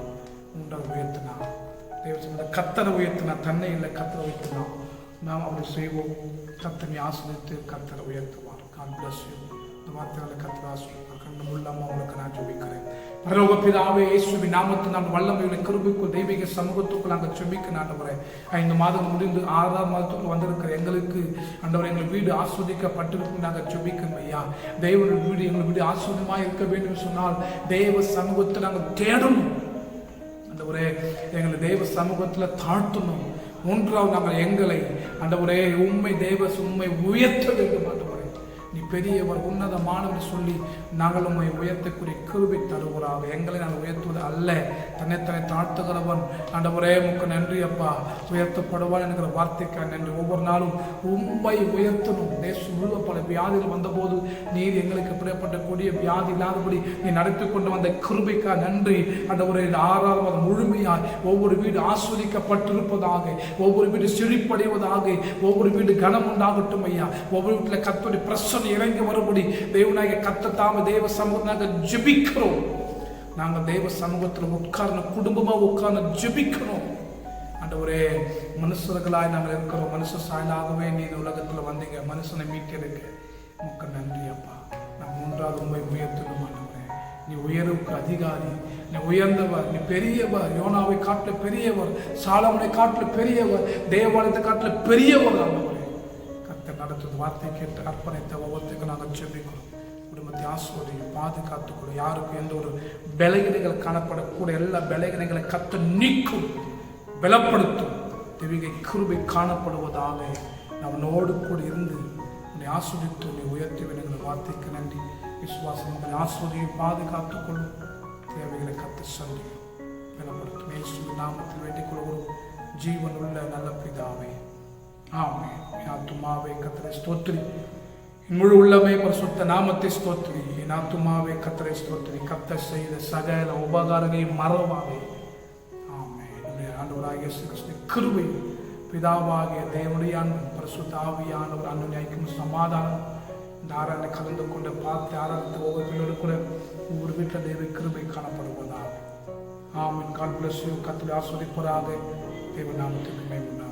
மூன்றாவது உயர்த்தினா, தேவ சமூகத்தை கர்த்தரை உயர்த்தினா, தன்னை இல்லை கர்த்தரை உயர்த்தினா நாம் அப்படி செய்வோம். கர்த்தனை ஆசிரியத்து கர்த்தரை உயர்த்துவார். God bless you. இந்த வார்த்தைகளை கர்த்தர் ஆசிரியர் கண்ணு உள்ளாம உங்களுக்கு நான் ஜெபிக்கிறேன். பரலோக பிதாவே, இயேசுவின் நாமத்தில் நாம் வல்லமையுள்ள கிருபைக்குள் தெய்வீக சமூகத்துக்குள் நாங்கள் ஜெபிக்க ஆண்டவரே. 5 மாதம் முடிந்து 6வது மாதத்துக்குள் வந்திருக்கிற எங்களுக்கு ஆண்டவரே, எங்கள் வீடு ஆஸ்வதிக்கப்பட்டிருக்கும் நாங்கள் ஜெபிக்கிறோம் ஐயா. தேவனுடைய வீடு எங்கள் வீடு ஆஸ்வதமாக இருக்க வேண்டும் சொன்னால் தேவ சமூகத்தை நாங்கள் தேடணும் ஆண்டவரே. எங்களை தேவ சமூகத்தில் தாழ்த்தணும். மூன்றாவது நாங்கள் எங்களை ஆண்டவரே உம்மை தேவ உம்மை உயர்த்த வேண்டும் ஆண்டவரே. நீ பெரியவர் உன்னதமானவர் சொல்லி நாங்கள் உண்மை உயர்த்தக்கூடிய கிருபை தருவராக. எங்களை நாங்கள் உயர்த்துவது அல்ல, தன்னை தாழ்த்துகிறவன் ஆண்டவரே உமக்கு நன்றி அப்பா, உயர்த்தப்படுவான் என்கிற வார்த்தைக்காக நன்றி. ஒவ்வொரு நாளும் உண்மை உயர்த்தணும். தேசம் முழுவ பல வியாதிகள் வந்தபோது நீர் எங்களுக்கு பிரியப்பட்ட கூடிய வியாதி இல்லாதபடி நீ நடத்தி கொண்டு வந்த கிருபைக்காக நன்றி ஆண்டவரே. 6வது மாதம் முழுமையாய் ஒவ்வொரு வீடு ஆஸ்வதிக்கப்பட்டிருப்பதாக, ஒவ்வொரு வீடு செழிப்படைவதாக, ஒவ்வொரு வீடு கனம் உண்டாகட்டும் ஐயா. ஒவ்வொரு வீட்டில் கர்த்தருடைய பிரசன்னம் இறங்கி வரும்படி தேவனாகிய கர்த்தர் தாமே தேவ சமூகத்தில் நாங்கள் ஜெபிக்கிறோம். நாங்கள் தேவ சமூகத்தில் உட்கார்ந்து குடும்பமாக உட்கார்ந்து ஜெபிக்கணும் ஆண்டவரே. மனுஷர்களாய் நாங்கள் இருக்கிறோம். மனுஷ சாயலாகவே நீ இந்த உலகத்தில் வந்தீங்க, மனுஷனை மீட்டெடுக்க உமக்கு நன்றி அப்பா. நான் 3வது உண்மை உயர்த்தணும் ஆண்டவரே. நீ உயர்வுக்கு அதிகாரி, நீ உயர்ந்தவர், நீ பெரியவர். யோனாவை காட்டில பெரியவர், சாலமோனை காட்டில பெரியவர், தேவாலயத்தை காட்டில பெரியவர் ஆண்டவரே. நடத்துவது வார்த்தை கேட்டு அர்ப்பணித்த ஒவ்வொருத்துக்கும் நாங்கள் ஜெபிக்கிறோம். குடும்பத்தை ஆஸ்வதியும் பாதுகாத்துக்கொள்ள, யாருக்கும் எந்த ஒரு பலகீனங்கள் காணப்படக்கூடிய எல்லா பலகீனங்களை கர்த்தர் நீக்கும், பலப்படுத்தும். தெய்வீக கிருபை காணப்படுவதாக நம்மளோடு கூட இருந்து உன்னை ஆஸ்வதித்து உன்னை உயர்த்தி வேணுங்கிற வார்த்தைக்கு நன்றி. விசுவாசம் உங்களை ஆஸ்வதியும் பாதுகாத்துக்கொள்ளும். தேவைகளை கர்த்தர் சொல்லி பலப்படுத்தும். இயேசுவின் நாமத்தில் வேண்டிக் கொள்கிறோம் ஜீவன் உள்ள நல்ல பிதாவே, ஆமென். ஆத்துமாவே கர்த்தரை ஸ்தோத்திரி, முழு உள்ளமே பரிசுத்த நாமத்தை ஸ்தோத்திரி. என் ஆத்துமாவே கர்த்தரை ஸ்தோத்திரி. கர்த்தர் செய்த சகல உபகாரங்களையும் மறவாதே. ஆமென். ஆண்டவராகிய இயேசு கிறிஸ்துவின் கிருபை, பிதாவாகிய தேவனுடைய அன்பும் பரிசுத்த ஆவியானவர் அன்பின் ஐக்கியம் சமாதானம் இந்த ஆராதனை கலந்து கொண்டு பார்த்து ஆராதனை ஒவ்வொரு பிள்ளையோடு கூட ஒவ்வொரு வீட்டில் தேவ கிருபை காணப்படுவதாக. ஆமென். God bless you. கர்த்தரை ஆசீர்வதிப்பாராக. தேவ நாமத்துக்கு மகிமை உண்டாகட்டும்.